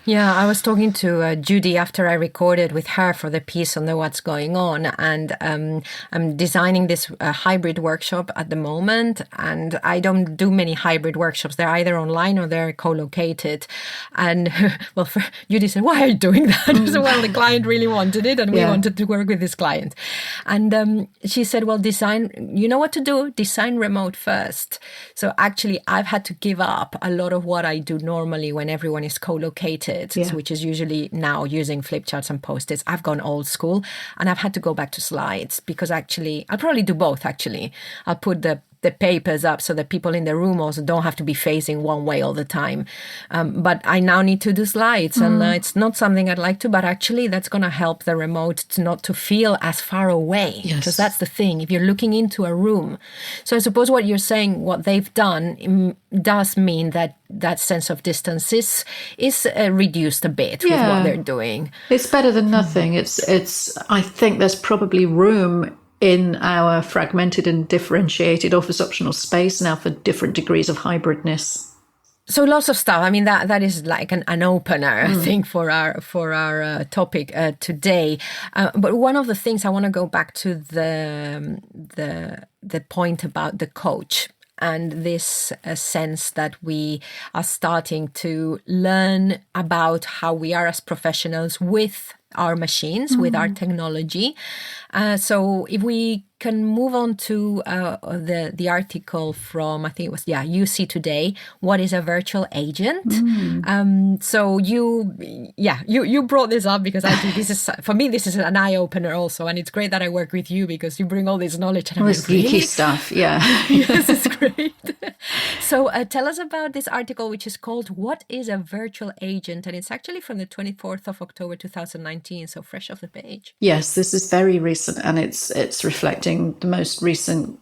Yeah, I was talking to Judy after I recorded with her for the piece on the What's Going On, and I'm designing this hybrid workshop at the moment, and I don't do many hybrid workshops. They're either online or they're co-located. And well, Judy said, "Why are you doing that?" So, well, the client really wanted it, and we wanted to work with this client. And she said, "Well, you know what to do? Design remote first." So actually, I've had to give up a lot of what I do normally when everyone is co-located. Which is usually now using flip charts and post-its. I've gone old school and I've had to go back to slides because actually, I'll probably do both actually. I'll put the papers up so that people in the room also don't have to be facing one way all the time. But I now need to do slides and it's not something I'd like to, but actually that's going to help the remote not to feel as far away. Because that's the thing, if you're looking into a room. So I suppose what you're saying, what they've done does mean that that sense of distance is reduced a bit with what they're doing. It's better than nothing. It's. I think there's probably room in our fragmented and differentiated office optional space now for different degrees of hybridness. So lots of stuff. I mean, that is like an opener, I think, for our topic today. But one of the things I want to go back to the point about the coach. And this sense that we are starting to learn about how we are as professionals with our machines, with our technology. So if we can move on to the article from, I think it was, UC Today, What is a Virtual Agent? So you brought this up because I think for me, this is an eye-opener also. And it's great that I work with you because you bring all this knowledge. And all this geeky stuff, Yes, it's great. So tell us about this article, which is called What is a Virtual Agent? And it's actually from the 24th of October, 2019, so fresh off the page. Yes, this is very recent, and it's reflecting the most recent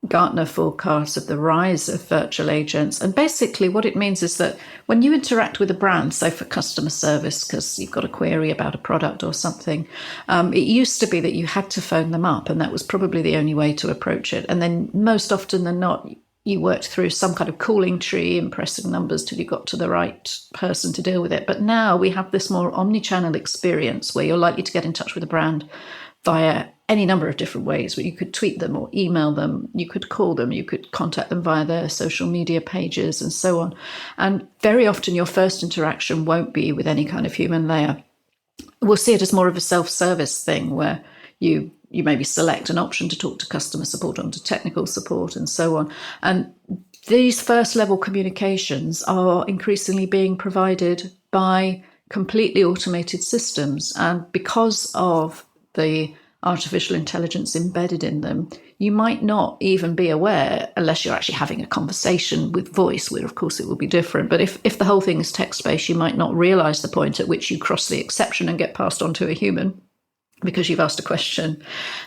Gartner forecast of the rise of virtual agents. And basically what it means is that when you interact with a brand, say for customer service, because you've got a query about a product or something, it used to be that you had to phone them up, and that was probably the only way to approach it. And then most often than not, you worked through some kind of calling tree and pressing numbers till you got to the right person to deal with it. But now we have this more omni-channel experience where you're likely to get in touch with a brand via any number of different ways, where you could tweet them or email them, you could call them, you could contact them via their social media pages and so on. And very often your first interaction won't be with any kind of human layer. We'll see it as more of a self-service thing where you maybe select an option to talk to customer support, onto technical support and so on. And these first level communications are increasingly being provided by completely automated systems. And because of the artificial intelligence embedded in them, you might not even be aware, unless you're actually having a conversation with voice, where of course it will be different. But if the whole thing is text-based, you might not realize the point at which you cross the exception and get passed on to a human because you've asked a question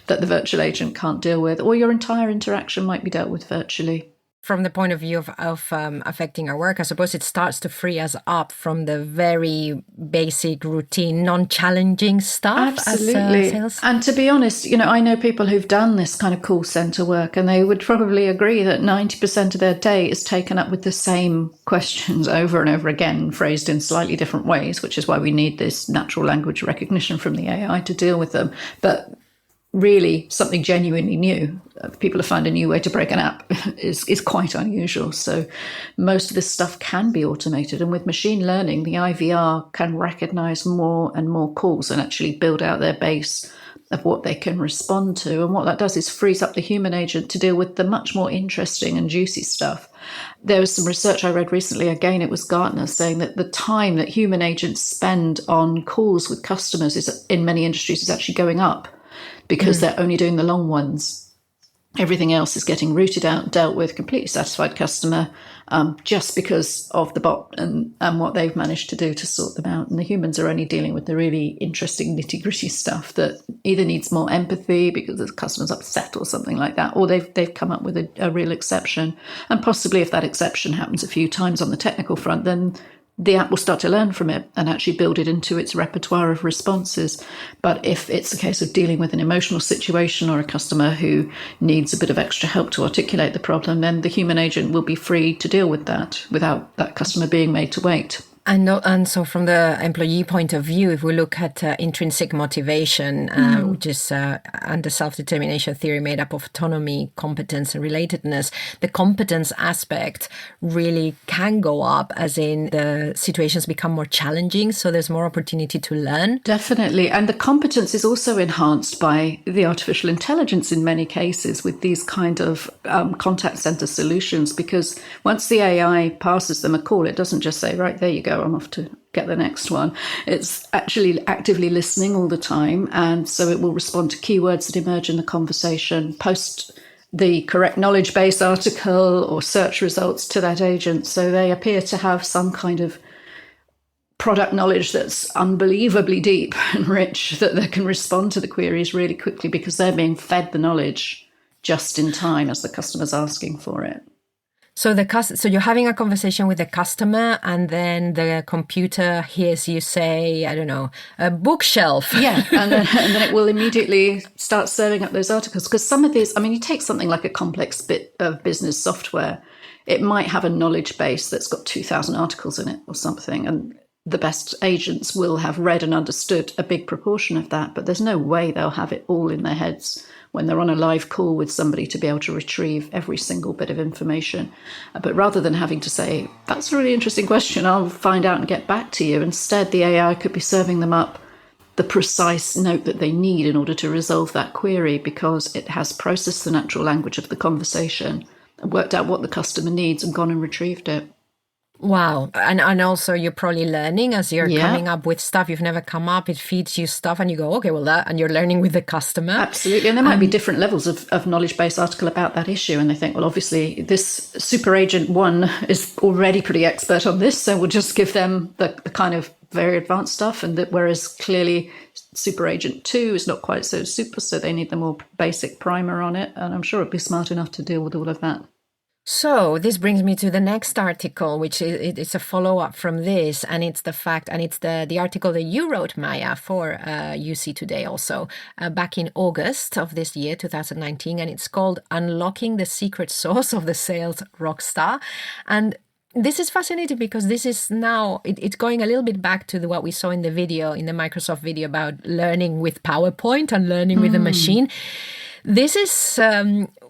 that the virtual agent can't deal with, or your entire interaction might be dealt with virtually. From the point of view of affecting our work, I suppose it starts to free us up from the very basic, routine, non-challenging stuff. Absolutely. As sales. And to be honest, I know people who've done this kind of call center work, and they would probably agree that 90% of their day is taken up with the same questions over and over again, phrased in slightly different ways, which is why we need this natural language recognition from the AI to deal with them. But really, something genuinely new, people have found a new way to break an app, is quite unusual. So most of this stuff can be automated. And with machine learning, the IVR can recognize more and more calls and actually build out their base of what they can respond to. And what that does is frees up the human agent to deal with the much more interesting and juicy stuff. There was some research I read recently, again, it was Gartner, saying that the time that human agents spend on calls with customers is, in many industries, is actually going up because they're only doing the long ones. Everything else is getting rooted out, dealt with, completely satisfied customer, just because of the bot and what they've managed to do to sort them out. And the humans are only dealing with the really interesting nitty-gritty stuff that either needs more empathy because the customer's upset or something like that, or they've come up with a real exception. And possibly if that exception happens a few times on the technical front, then the app will start to learn from it and actually build it into its repertoire of responses. But if it's a case of dealing with an emotional situation or a customer who needs a bit of extra help to articulate the problem, then the human agent will be free to deal with that without that customer being made to wait. And so from the employee point of view, if we look at intrinsic motivation, which is under self-determination theory made up of autonomy, competence and relatedness, the competence aspect really can go up, as in the situations become more challenging. So there's more opportunity to learn. Definitely. And the competence is also enhanced by the artificial intelligence in many cases with these kind of contact center solutions, because once the AI passes them a call, it doesn't just say, right, there you go, I'm off to get the next one. It's actually actively listening all the time. And so it will respond to keywords that emerge in the conversation, post the correct knowledge base article or search results to that agent. So they appear to have some kind of product knowledge that's unbelievably deep and rich, that they can respond to the queries really quickly because they're being fed the knowledge just in time as the customer's asking for it. So so you're having a conversation with the customer, and then the computer hears you say, I don't know, a bookshelf. Yeah, and then it will immediately start serving up those articles. Because some of these, I mean, you take something like a complex bit of business software, it might have a knowledge base that's got 2,000 articles in it or something, and the best agents will have read and understood a big proportion of that, but there's no way they'll have it all in their heads when they're on a live call with somebody to be able to retrieve every single bit of information. But rather than having to say, that's a really interesting question, I'll find out and get back to you, instead the AI could be serving them up the precise note that they need in order to resolve that query, because it has processed the natural language of the conversation and worked out what the customer needs and gone and retrieved it. Wow. And also you're probably learning as you're coming up with stuff you've never come up. It feeds you stuff and you go, okay, well, and you're learning with the customer. Absolutely. And there might be different levels of knowledge-based article about that issue. And they think, well, obviously this super agent 1 is already pretty expert on this, so we'll just give them the kind of very advanced stuff. And that, whereas clearly super agent 2 is not quite so super, so they need the more basic primer on it. And I'm sure it'd be smart enough to deal with all of that. So this brings me to the next article, which it's a follow-up from this, and it's the article that you wrote, Maya, for UC Today also, back in August of this year, 2019, and it's called Unlocking the Secret Sauce of the Sales Rockstar. And this is fascinating because this is now, it's going a little bit back to what we saw in the video, in the Microsoft video about learning with PowerPoint and learning with a machine. This is,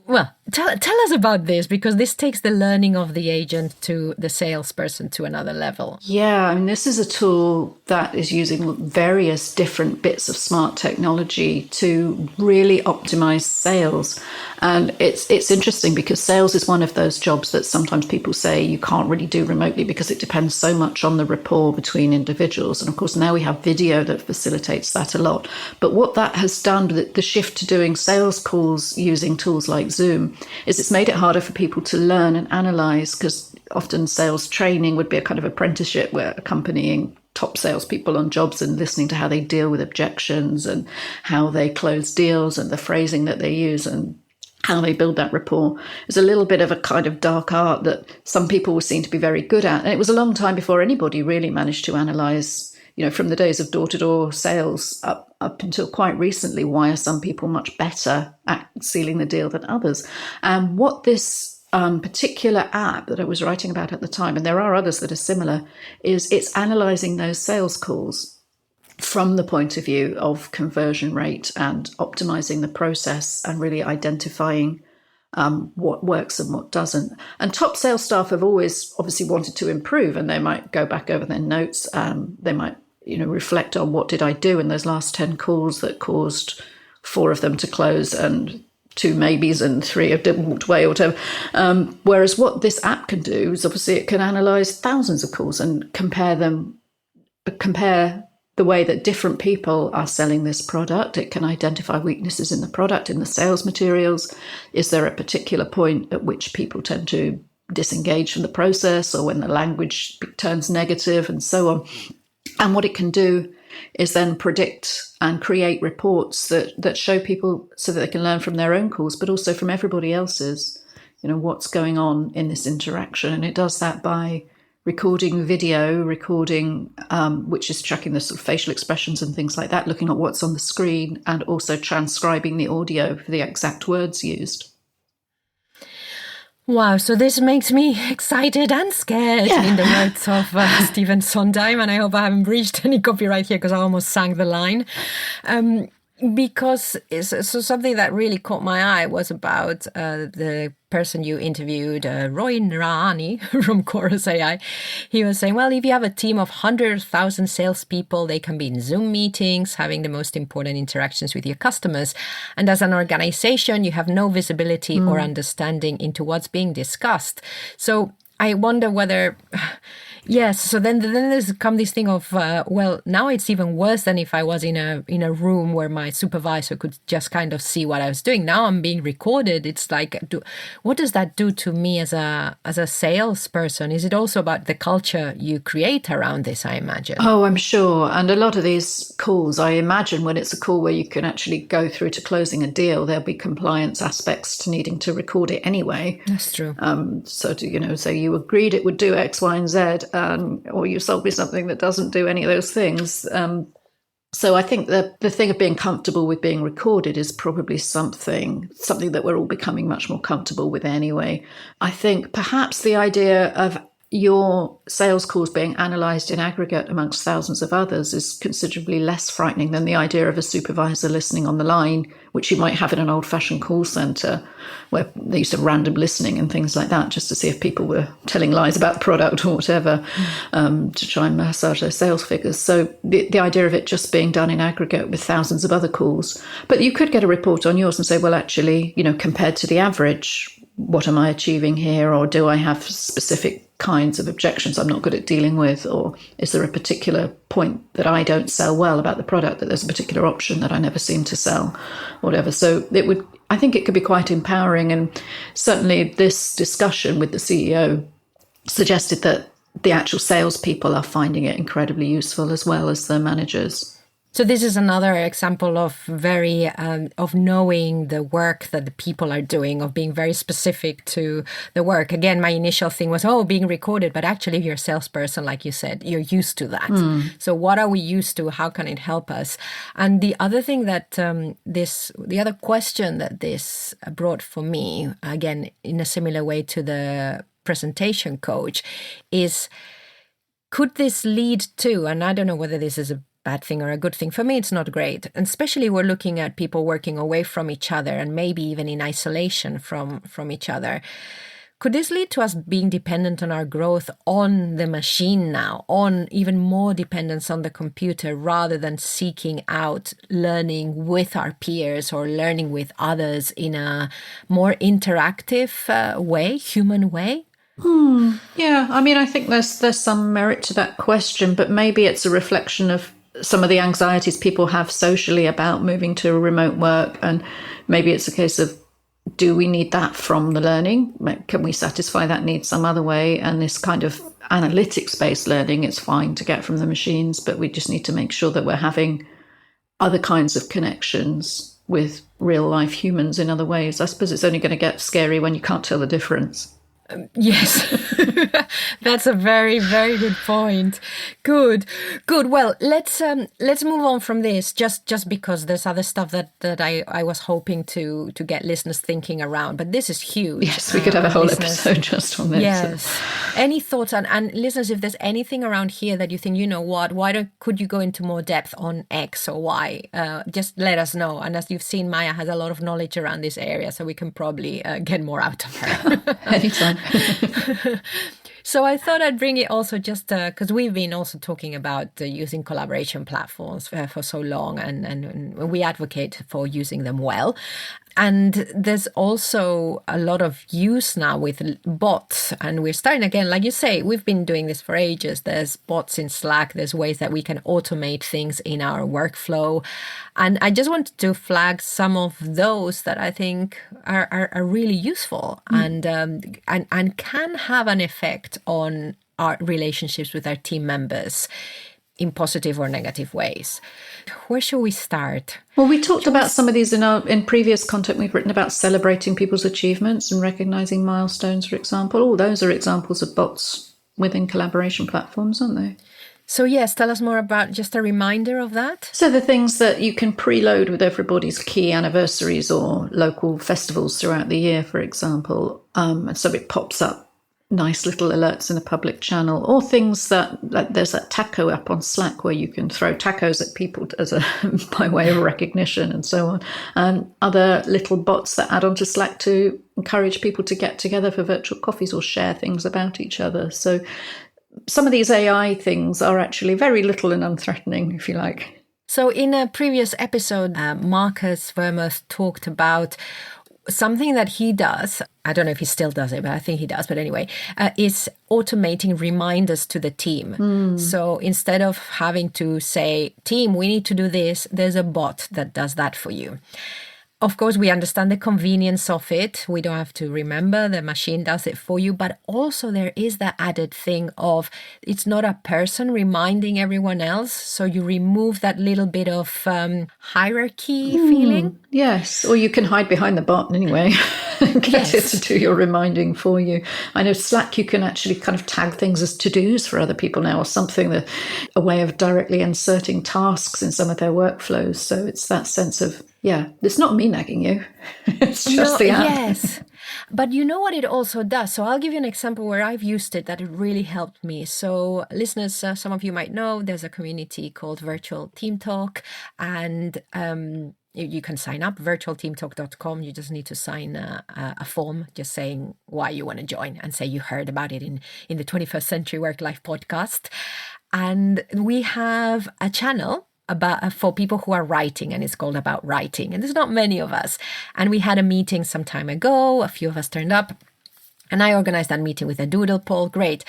well, tell us about this, because this takes the learning of the agent to the salesperson to another level. Yeah, I mean, this is a tool that is using various different bits of smart technology to really optimize sales. And it's interesting because sales is one of those jobs that sometimes people say you can't really do remotely because it depends so much on the rapport between individuals. And of course, now we have video that facilitates that a lot. But what that has done, the shift to doing sales calls using tools like Zoom, is it's made it harder for people to learn and analyze, because often sales training would be a kind of apprenticeship where accompanying top salespeople on jobs and listening to how they deal with objections and how they close deals and the phrasing that they use and how they build that rapport is a little bit of a kind of dark art that some people were seen to be very good at. And it was a long time before anybody really managed to analyze, you know, from the days of door-to-door sales up until quite recently, why are some people much better at sealing the deal than others? And what this particular app that I was writing about at the time, and there are others that are similar, is it's analysing those sales calls from the point of view of conversion rate and optimizing the process and really identifying what works and what doesn't. And top sales staff have always obviously wanted to improve, and they might go back over their notes. They might, reflect on what did I do in those last 10 calls that caused 4 of them to close and 2 maybes and 3 have walked away or whatever. Whereas what this app can do is obviously it can analyse thousands of calls and compare the way that different people are selling this product. It can identify weaknesses in the product, in the sales materials. Is there a particular point at which people tend to disengage from the process, or when the language turns negative, and so on? And what it can do is then predict and create reports that show people, so that they can learn from their own calls, but also from everybody else's, what's going on in this interaction. And it does that by recording video, which is tracking the sort of facial expressions and things like that, looking at what's on the screen, and also transcribing the audio for the exact words used. Wow, so this makes me excited and scared, in the words of Stephen Sondheim, and I hope I haven't breached any copyright here because I almost sang the line. Because something that really caught my eye was about the person you interviewed, Roy Narani from Chorus AI. He was saying, well, if you have a team of 100,000 salespeople, they can be in Zoom meetings, having the most important interactions with your customers. And as an organization, you have no visibility or understanding into what's being discussed. So I wonder whether... Yes, so then there's come this thing of, well, now it's even worse than if I was in a room where my supervisor could just kind of see what I was doing. Now I'm being recorded. It's like, what does that do to me as a salesperson? Is it also about the culture you create around this, I imagine? Oh, I'm sure. And a lot of these calls, I imagine when it's a call where you can actually go through to closing a deal, there'll be compliance aspects to needing to record it anyway. That's true. So you agreed it would do X, Y, and Z. Or you sold me something that doesn't do any of those things. So I think the thing of being comfortable with being recorded is probably something that we're all becoming much more comfortable with anyway. I think perhaps the idea of your sales calls being analysed in aggregate amongst thousands of others is considerably less frightening than the idea of a supervisor listening on the line, which you might have in an old-fashioned call centre where they used to have random listening and things like that, just to see if people were telling lies about the product or whatever, to try and massage their sales figures. So the idea of it just being done in aggregate with thousands of other calls. But you could get a report on yours and say, well, actually, compared to the average, what am I achieving here? Or do I have specific kinds of objections I'm not good at dealing with? Or is there a particular point that I don't sell well about the product, that there's a particular option that I never seem to sell, whatever? So I think it could be quite empowering. And certainly this discussion with the CEO suggested that the actual salespeople are finding it incredibly useful as well as the managers. So this is another example of of knowing the work that the people are doing, of being very specific to the work. Again, my initial thing was, being recorded, but actually if you're a salesperson, like you said, you're used to that. So what are we used to? How can it help us? And the other thing that the other question that this brought for me, again, in a similar way to the presentation coach, is could this lead to, and I don't know whether this is a bad thing or a good thing. For me, it's not great. And especially we're looking at people working away from each other and maybe even in isolation from each other. Could this lead to us being dependent on our growth on the machine now, on even more dependence on the computer rather than seeking out learning with our peers or learning with others in a more interactive way, human way? Yeah, I mean, I think there's some merit to that question, but maybe it's a reflection of some of the anxieties people have socially about moving to remote work. And maybe it's a case of, do we need that from the learning? Can we satisfy that need some other way? And this kind of analytics-based learning, it's fine to get from the machines, but we just need to make sure that we're having other kinds of connections with real-life humans in other ways. I suppose it's only going to get scary when you can't tell the difference. Yes, that's a very, very good point. Good. Well, let's move on from this just because there's other stuff that I was hoping to get listeners thinking around. But this is huge. Yes, we could have a whole episode just on this. Yes. Any thoughts and listeners, if there's anything around here that you think, could you go into more depth on X or Y? Just let us know. And as you've seen, Maya has a lot of knowledge around this area, so we can probably get more out of her. Anytime. So I thought I'd bring it also just because we've been also talking about using collaboration platforms for so long, and we advocate for using them well. And there's also a lot of use now with bots, and we're starting again, like you say, we've been doing this for ages. There's bots in Slack, there's ways that we can automate things in our workflow. And I just wanted to flag some of those that I think are really useful and can have an effect on our relationships with our team members in positive or negative ways. Where should we start? Well, we talked about some of these in previous content we've written about celebrating people's achievements and recognizing milestones, for example. All those are examples of bots within collaboration platforms, aren't they? So yes, tell us more about just a reminder of that. So the things that you can preload with everybody's key anniversaries or local festivals throughout the year, for example. And so it pops up nice little alerts in a public channel, or things that, like there's that taco app on Slack where you can throw tacos at people by way of recognition and so on, and other little bots that add onto Slack to encourage people to get together for virtual coffees or share things about each other. So some of these AI things are actually very little and unthreatening, if you like. So in a previous episode, Marcus Vermuth talked about something that he does. I don't know if he still does it, but I think he does. But anyway, is automating reminders to the team. So instead of having to say, team, we need to do this, there's a bot that does that for you. Of course, we understand the convenience of it. We don't have to remember, the machine does it for you. But also there is that added thing of it's not a person reminding everyone else. So you remove that little bit of hierarchy feeling. Yes, or you can hide behind the bot anyway and get it to do your reminding for you. I know Slack, you can actually kind of tag things as to-dos for other people now, or something, a way of directly inserting tasks in some of their workflows. So it's that sense of, yeah, it's not me nagging you. It's just the app. Yes. But you know what it also does? So I'll give you an example where I've used it that it really helped me. So listeners, some of you might know there's a community called Virtual Team Talk, and you can sign up, virtualteamtalk.com. You just need to sign a form just saying why you want to join and say you heard about it in the 21st Century Work Life podcast. And we have a channel for people who are writing, and it's called About Writing. And there's not many of us. And we had a meeting some time ago. A few of us turned up, and I organized that meeting with a doodle poll. Great.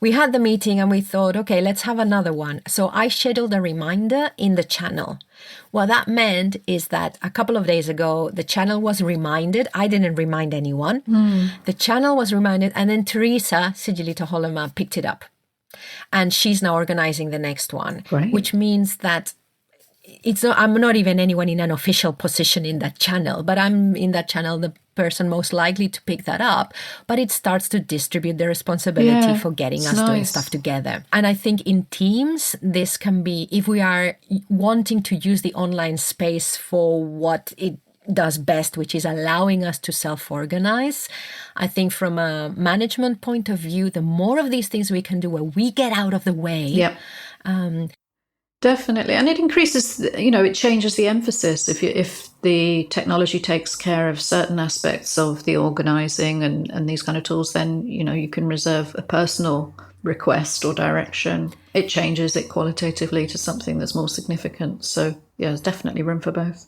We had the meeting and we thought, okay, let's have another one. So I scheduled a reminder in the channel. What that meant is that a couple of days ago, the channel was reminded. I didn't remind anyone. The channel was reminded, and then Teresa Sigilito Hollema picked it up. And she's now organizing the next one, which means that I'm not even anyone in an official position in that channel, but I'm in that channel, the person most likely to pick that up. But it starts to distribute the responsibility for getting us doing stuff together. And I think in teams, this can be, if we are wanting to use the online space for what it does best, which is allowing us to self-organize. I think from a management point of view, the more of these things we can do where we get out of the way. Definitely. And it increases, it changes the emphasis. If the technology takes care of certain aspects of the organizing and these kind of tools, then, you can reserve a personal request or direction. It changes it qualitatively to something that's more significant. So, yeah, there's definitely room for both.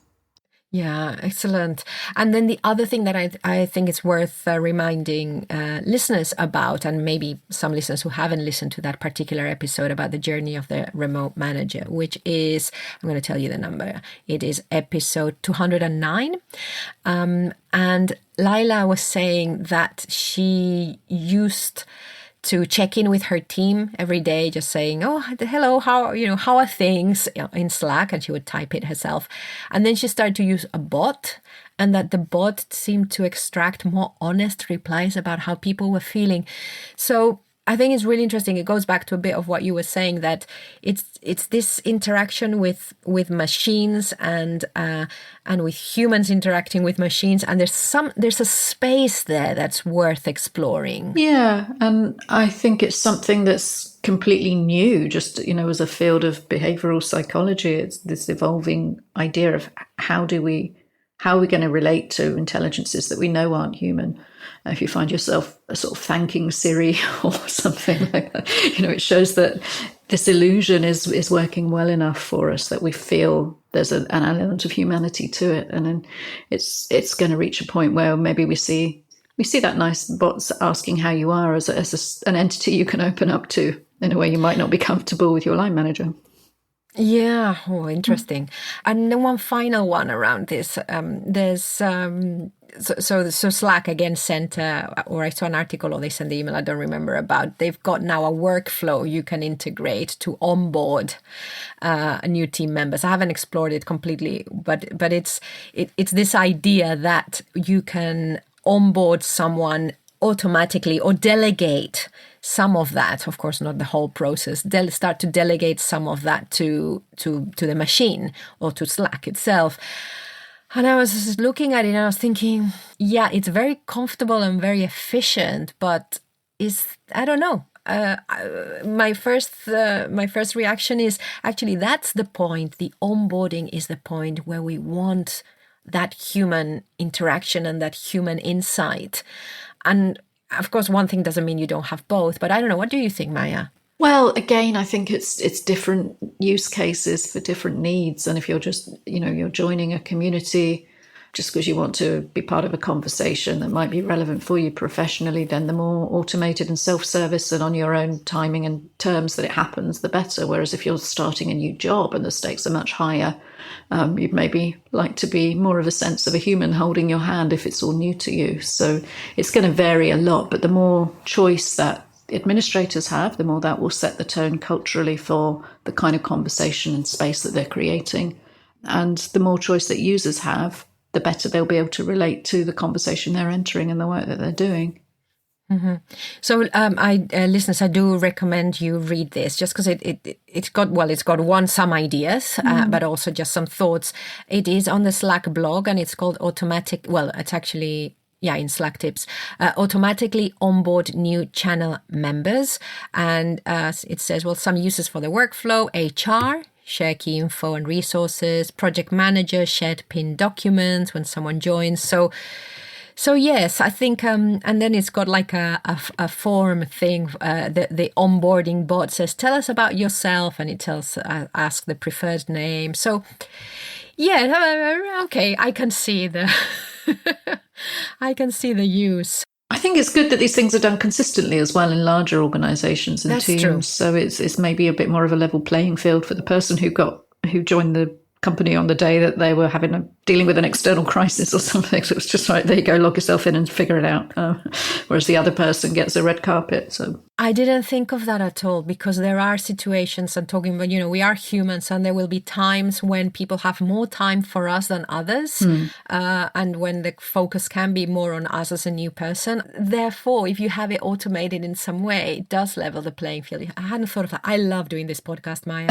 Yeah, excellent. And then the other thing that I think it's worth reminding listeners about, and maybe some listeners who haven't listened to that particular episode about the journey of the remote manager, which is, I'm going to tell you the number. It is episode 209. And Laila was saying that she used to check in with her team every day, just saying, oh, hello, how are things in Slack? And she would type it herself. And then she started to use a bot, and that the bot seemed to extract more honest replies about how people were feeling. So I think it's really interesting. It goes back to a bit of what you were saying, that it's this interaction with machines and with humans interacting with machines, and there's a space there that's worth exploring. Yeah, and I think it's something that's completely new. Just as a field of behavioral psychology, it's this evolving idea of how do we How are we going to relate to intelligences that we know aren't human? If you find yourself sort of thanking Siri or something like that, it shows that this illusion is working well enough for us that we feel there's an element of humanity to it. And then it's going to reach a point where maybe we see that nice bots asking how you are as an entity you can open up to in a way you might not be comfortable with your line manager. Yeah, interesting. And then one final one around this. There's so Slack again sent, or I saw an article or they sent the email, I don't remember about. They've got now a workflow you can integrate to onboard new team members. I haven't explored it completely, but it's this idea that you can onboard someone automatically or delegate some of that, of course not the whole process, start to delegate some of that to the machine or to Slack itself. And I was just looking at it and I was thinking, yeah, it's very comfortable and very efficient, but I don't know. My first reaction is actually that's the point. The onboarding is the point where we want that human interaction and that human insight. And of course, one thing doesn't mean you don't have both, but I don't know. What do you think, Maya? Well, again, I think it's different use cases for different needs. And if you're just, you're joining a community just because you want to be part of a conversation that might be relevant for you professionally, then the more automated and self-service and on your own timing and terms that it happens, the better. Whereas if you're starting a new job and the stakes are much higher, you'd maybe like to be more of a sense of a human holding your hand if it's all new to you. So it's going to vary a lot, but the more choice that administrators have, the more that will set the tone culturally for the kind of conversation and space that they're creating. And the more choice that users have, the better they'll be able to relate to the conversation they're entering and the work that they're doing. Mm-hmm. So, listeners, I do recommend you read this just because it's got some ideas, but also just some thoughts. It is on the Slack blog and it's called in Slack tips, automatically onboard new channel members. And it says, some uses for the workflow, HR, share key info and resources, project manager, shared pin documents when someone joins. So yes, I think, and then it's got like a form thing. The onboarding bot says, "Tell us about yourself," and it tells ask the preferred name. So yeah, okay, I can see the use. I think it's good that these things are done consistently as well in larger organisations and teams. True. So it's maybe a bit more of a level playing field for the person who joined the company on the day that they were dealing with an external crisis or something. So it's just right, there you go, log yourself in and figure it out. Whereas the other person gets a red carpet. So I didn't think of that at all, because there are situations, I'm talking about, we are humans and there will be times when people have more time for us than others. And when the focus can be more on us as a new person. Therefore, if you have it automated in some way, it does level the playing field. I hadn't thought of that. I love doing this podcast, Maya.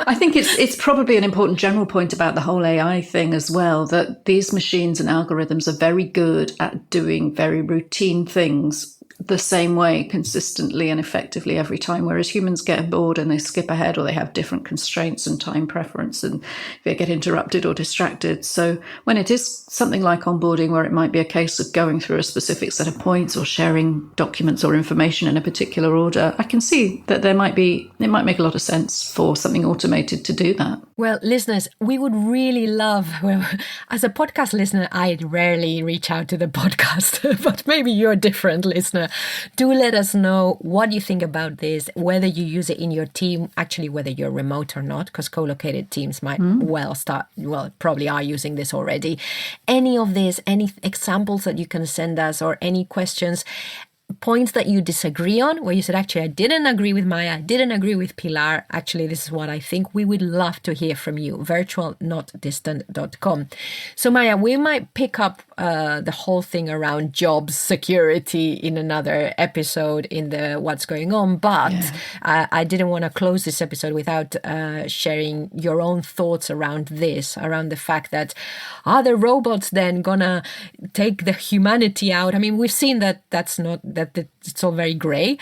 I think it's probably an important general point about the whole AI thing as well, that these machines and algorithms are very good at doing very routine things the same way consistently and effectively every time, whereas humans get bored and they skip ahead, or they have different constraints and time preference, and they get interrupted or distracted. So when it is something like onboarding, where it might be a case of going through a specific set of points or sharing documents or information in a particular order, I can see that it might make a lot of sense for something automated to do that. Well, listeners, we would really love, as a podcast listener, I rarely reach out to the podcast, but maybe you're a different listener. Do let us know what you think about this, whether you use it in your team, actually whether you're remote or not, because co-located teams might probably are using this already. Any of this, any examples that you can send us, or any questions, points that you disagree on, where you said, actually, I didn't agree with Maya, I didn't agree with Pilar, actually, this is what I think. We would love to hear from you. virtualnotdistant.com. So Maya, we might pick up the whole thing around jobs security in another episode in the What's Going On, but I didn't want to close this episode without sharing your own thoughts around this, around the fact that are the robots then gonna take the humanity out? I mean, we've seen that that's not that it's all very grey.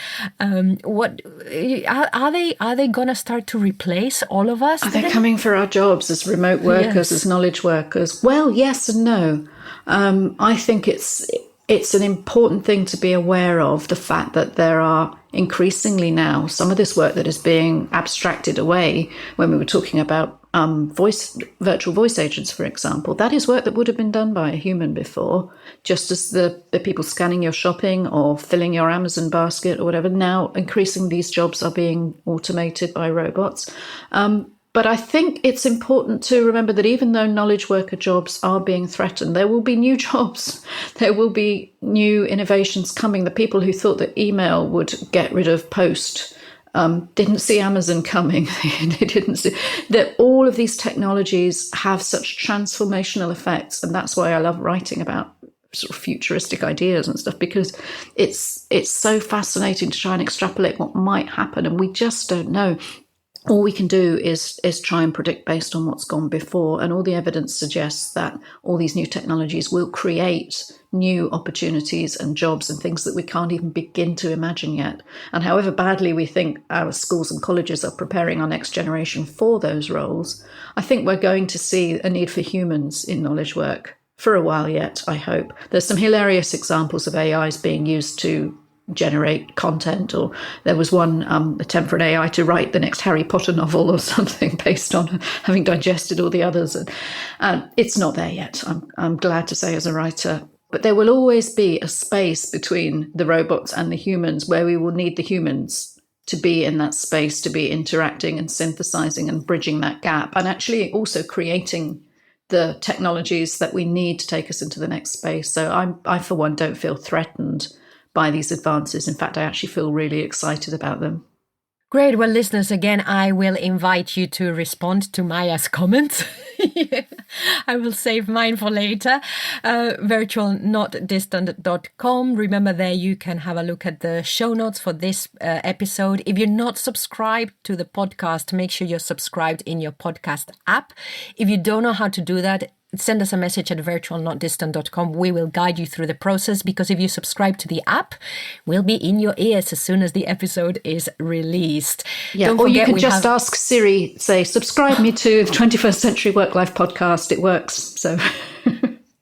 What are they going to start to replace all of us? Are they coming for our jobs as remote workers, as knowledge workers? Well, yes and no. I think it's an important thing to be aware of, the fact that there are increasingly now some of this work that is being abstracted away. When we were talking about virtual voice agents, for example, that is work that would have been done by a human before, just as the people scanning your shopping or filling your Amazon basket or whatever. Now, increasingly, these jobs are being automated by robots. But I think it's important to remember that even though knowledge worker jobs are being threatened, there will be new jobs. There will be new innovations coming. The people who thought that email would get rid of post didn't see Amazon coming. They didn't see that all of these technologies have such transformational effects. And that's why I love writing about sort of futuristic ideas and stuff, because it's so fascinating to try and extrapolate what might happen. And we just don't know. All we can do is try and predict based on what's gone before. And all the evidence suggests that all these new technologies will create new opportunities and jobs and things that we can't even begin to imagine yet. And however badly we think our schools and colleges are preparing our next generation for those roles, I think we're going to see a need for humans in knowledge work for a while yet, I hope. There's some hilarious examples of AIs being used to generate content, or there was one attempt for an AI to write the next Harry Potter novel or something based on having digested all the others. And it's not there yet, I'm glad to say, as a writer. But there will always be a space between the robots and the humans where we will need the humans to be in that space, to be interacting and synthesizing and bridging that gap, and actually also creating the technologies that we need to take us into the next space. So I for one, don't feel threatened by these advances. In fact, I actually feel really excited about them. Great. Well, listeners, again, I will invite you to respond to Maya's comments. I will save mine for later. virtualnotdistant.com. Remember, there you can have a look at the show notes for this episode. If you're not subscribed to the podcast, make sure you're subscribed in your podcast app. If you don't know how to do that, send us a message at virtualnotdistant.com. We will guide you through the process, because if you subscribe to the app, we'll be in your ears as soon as the episode is released. Yeah, or you can just ask Siri, say, subscribe me to the 21st Century Work-Life podcast. It works. So,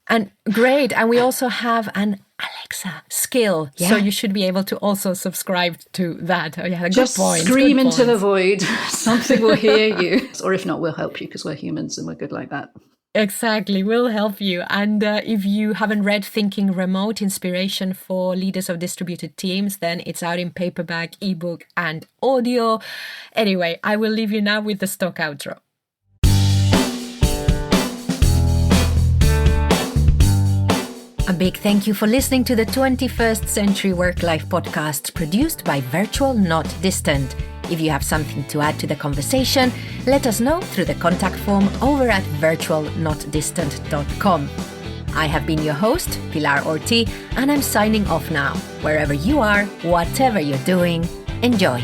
and great. And we also have an Alexa skill. Yeah. So you should be able to also subscribe to that. Oh, yeah, just good point. Scream into the void. Something will hear you. Or if not, we'll help you, because we're humans and we're good like that. Exactly, we'll help you. And if you haven't read Thinking Remote, Inspiration for Leaders of Distributed Teams, then it's out in paperback, ebook and audio. Anyway, I will leave you now with the stock outro. A big thank you for listening to the 21st Century Work-Life podcast, produced by Virtual Not Distant. If you have something to add to the conversation, let us know through the contact form over at virtualnotdistant.com. I have been your host, Pilar Orti, and I'm signing off now. Wherever you are, whatever you're doing, enjoy.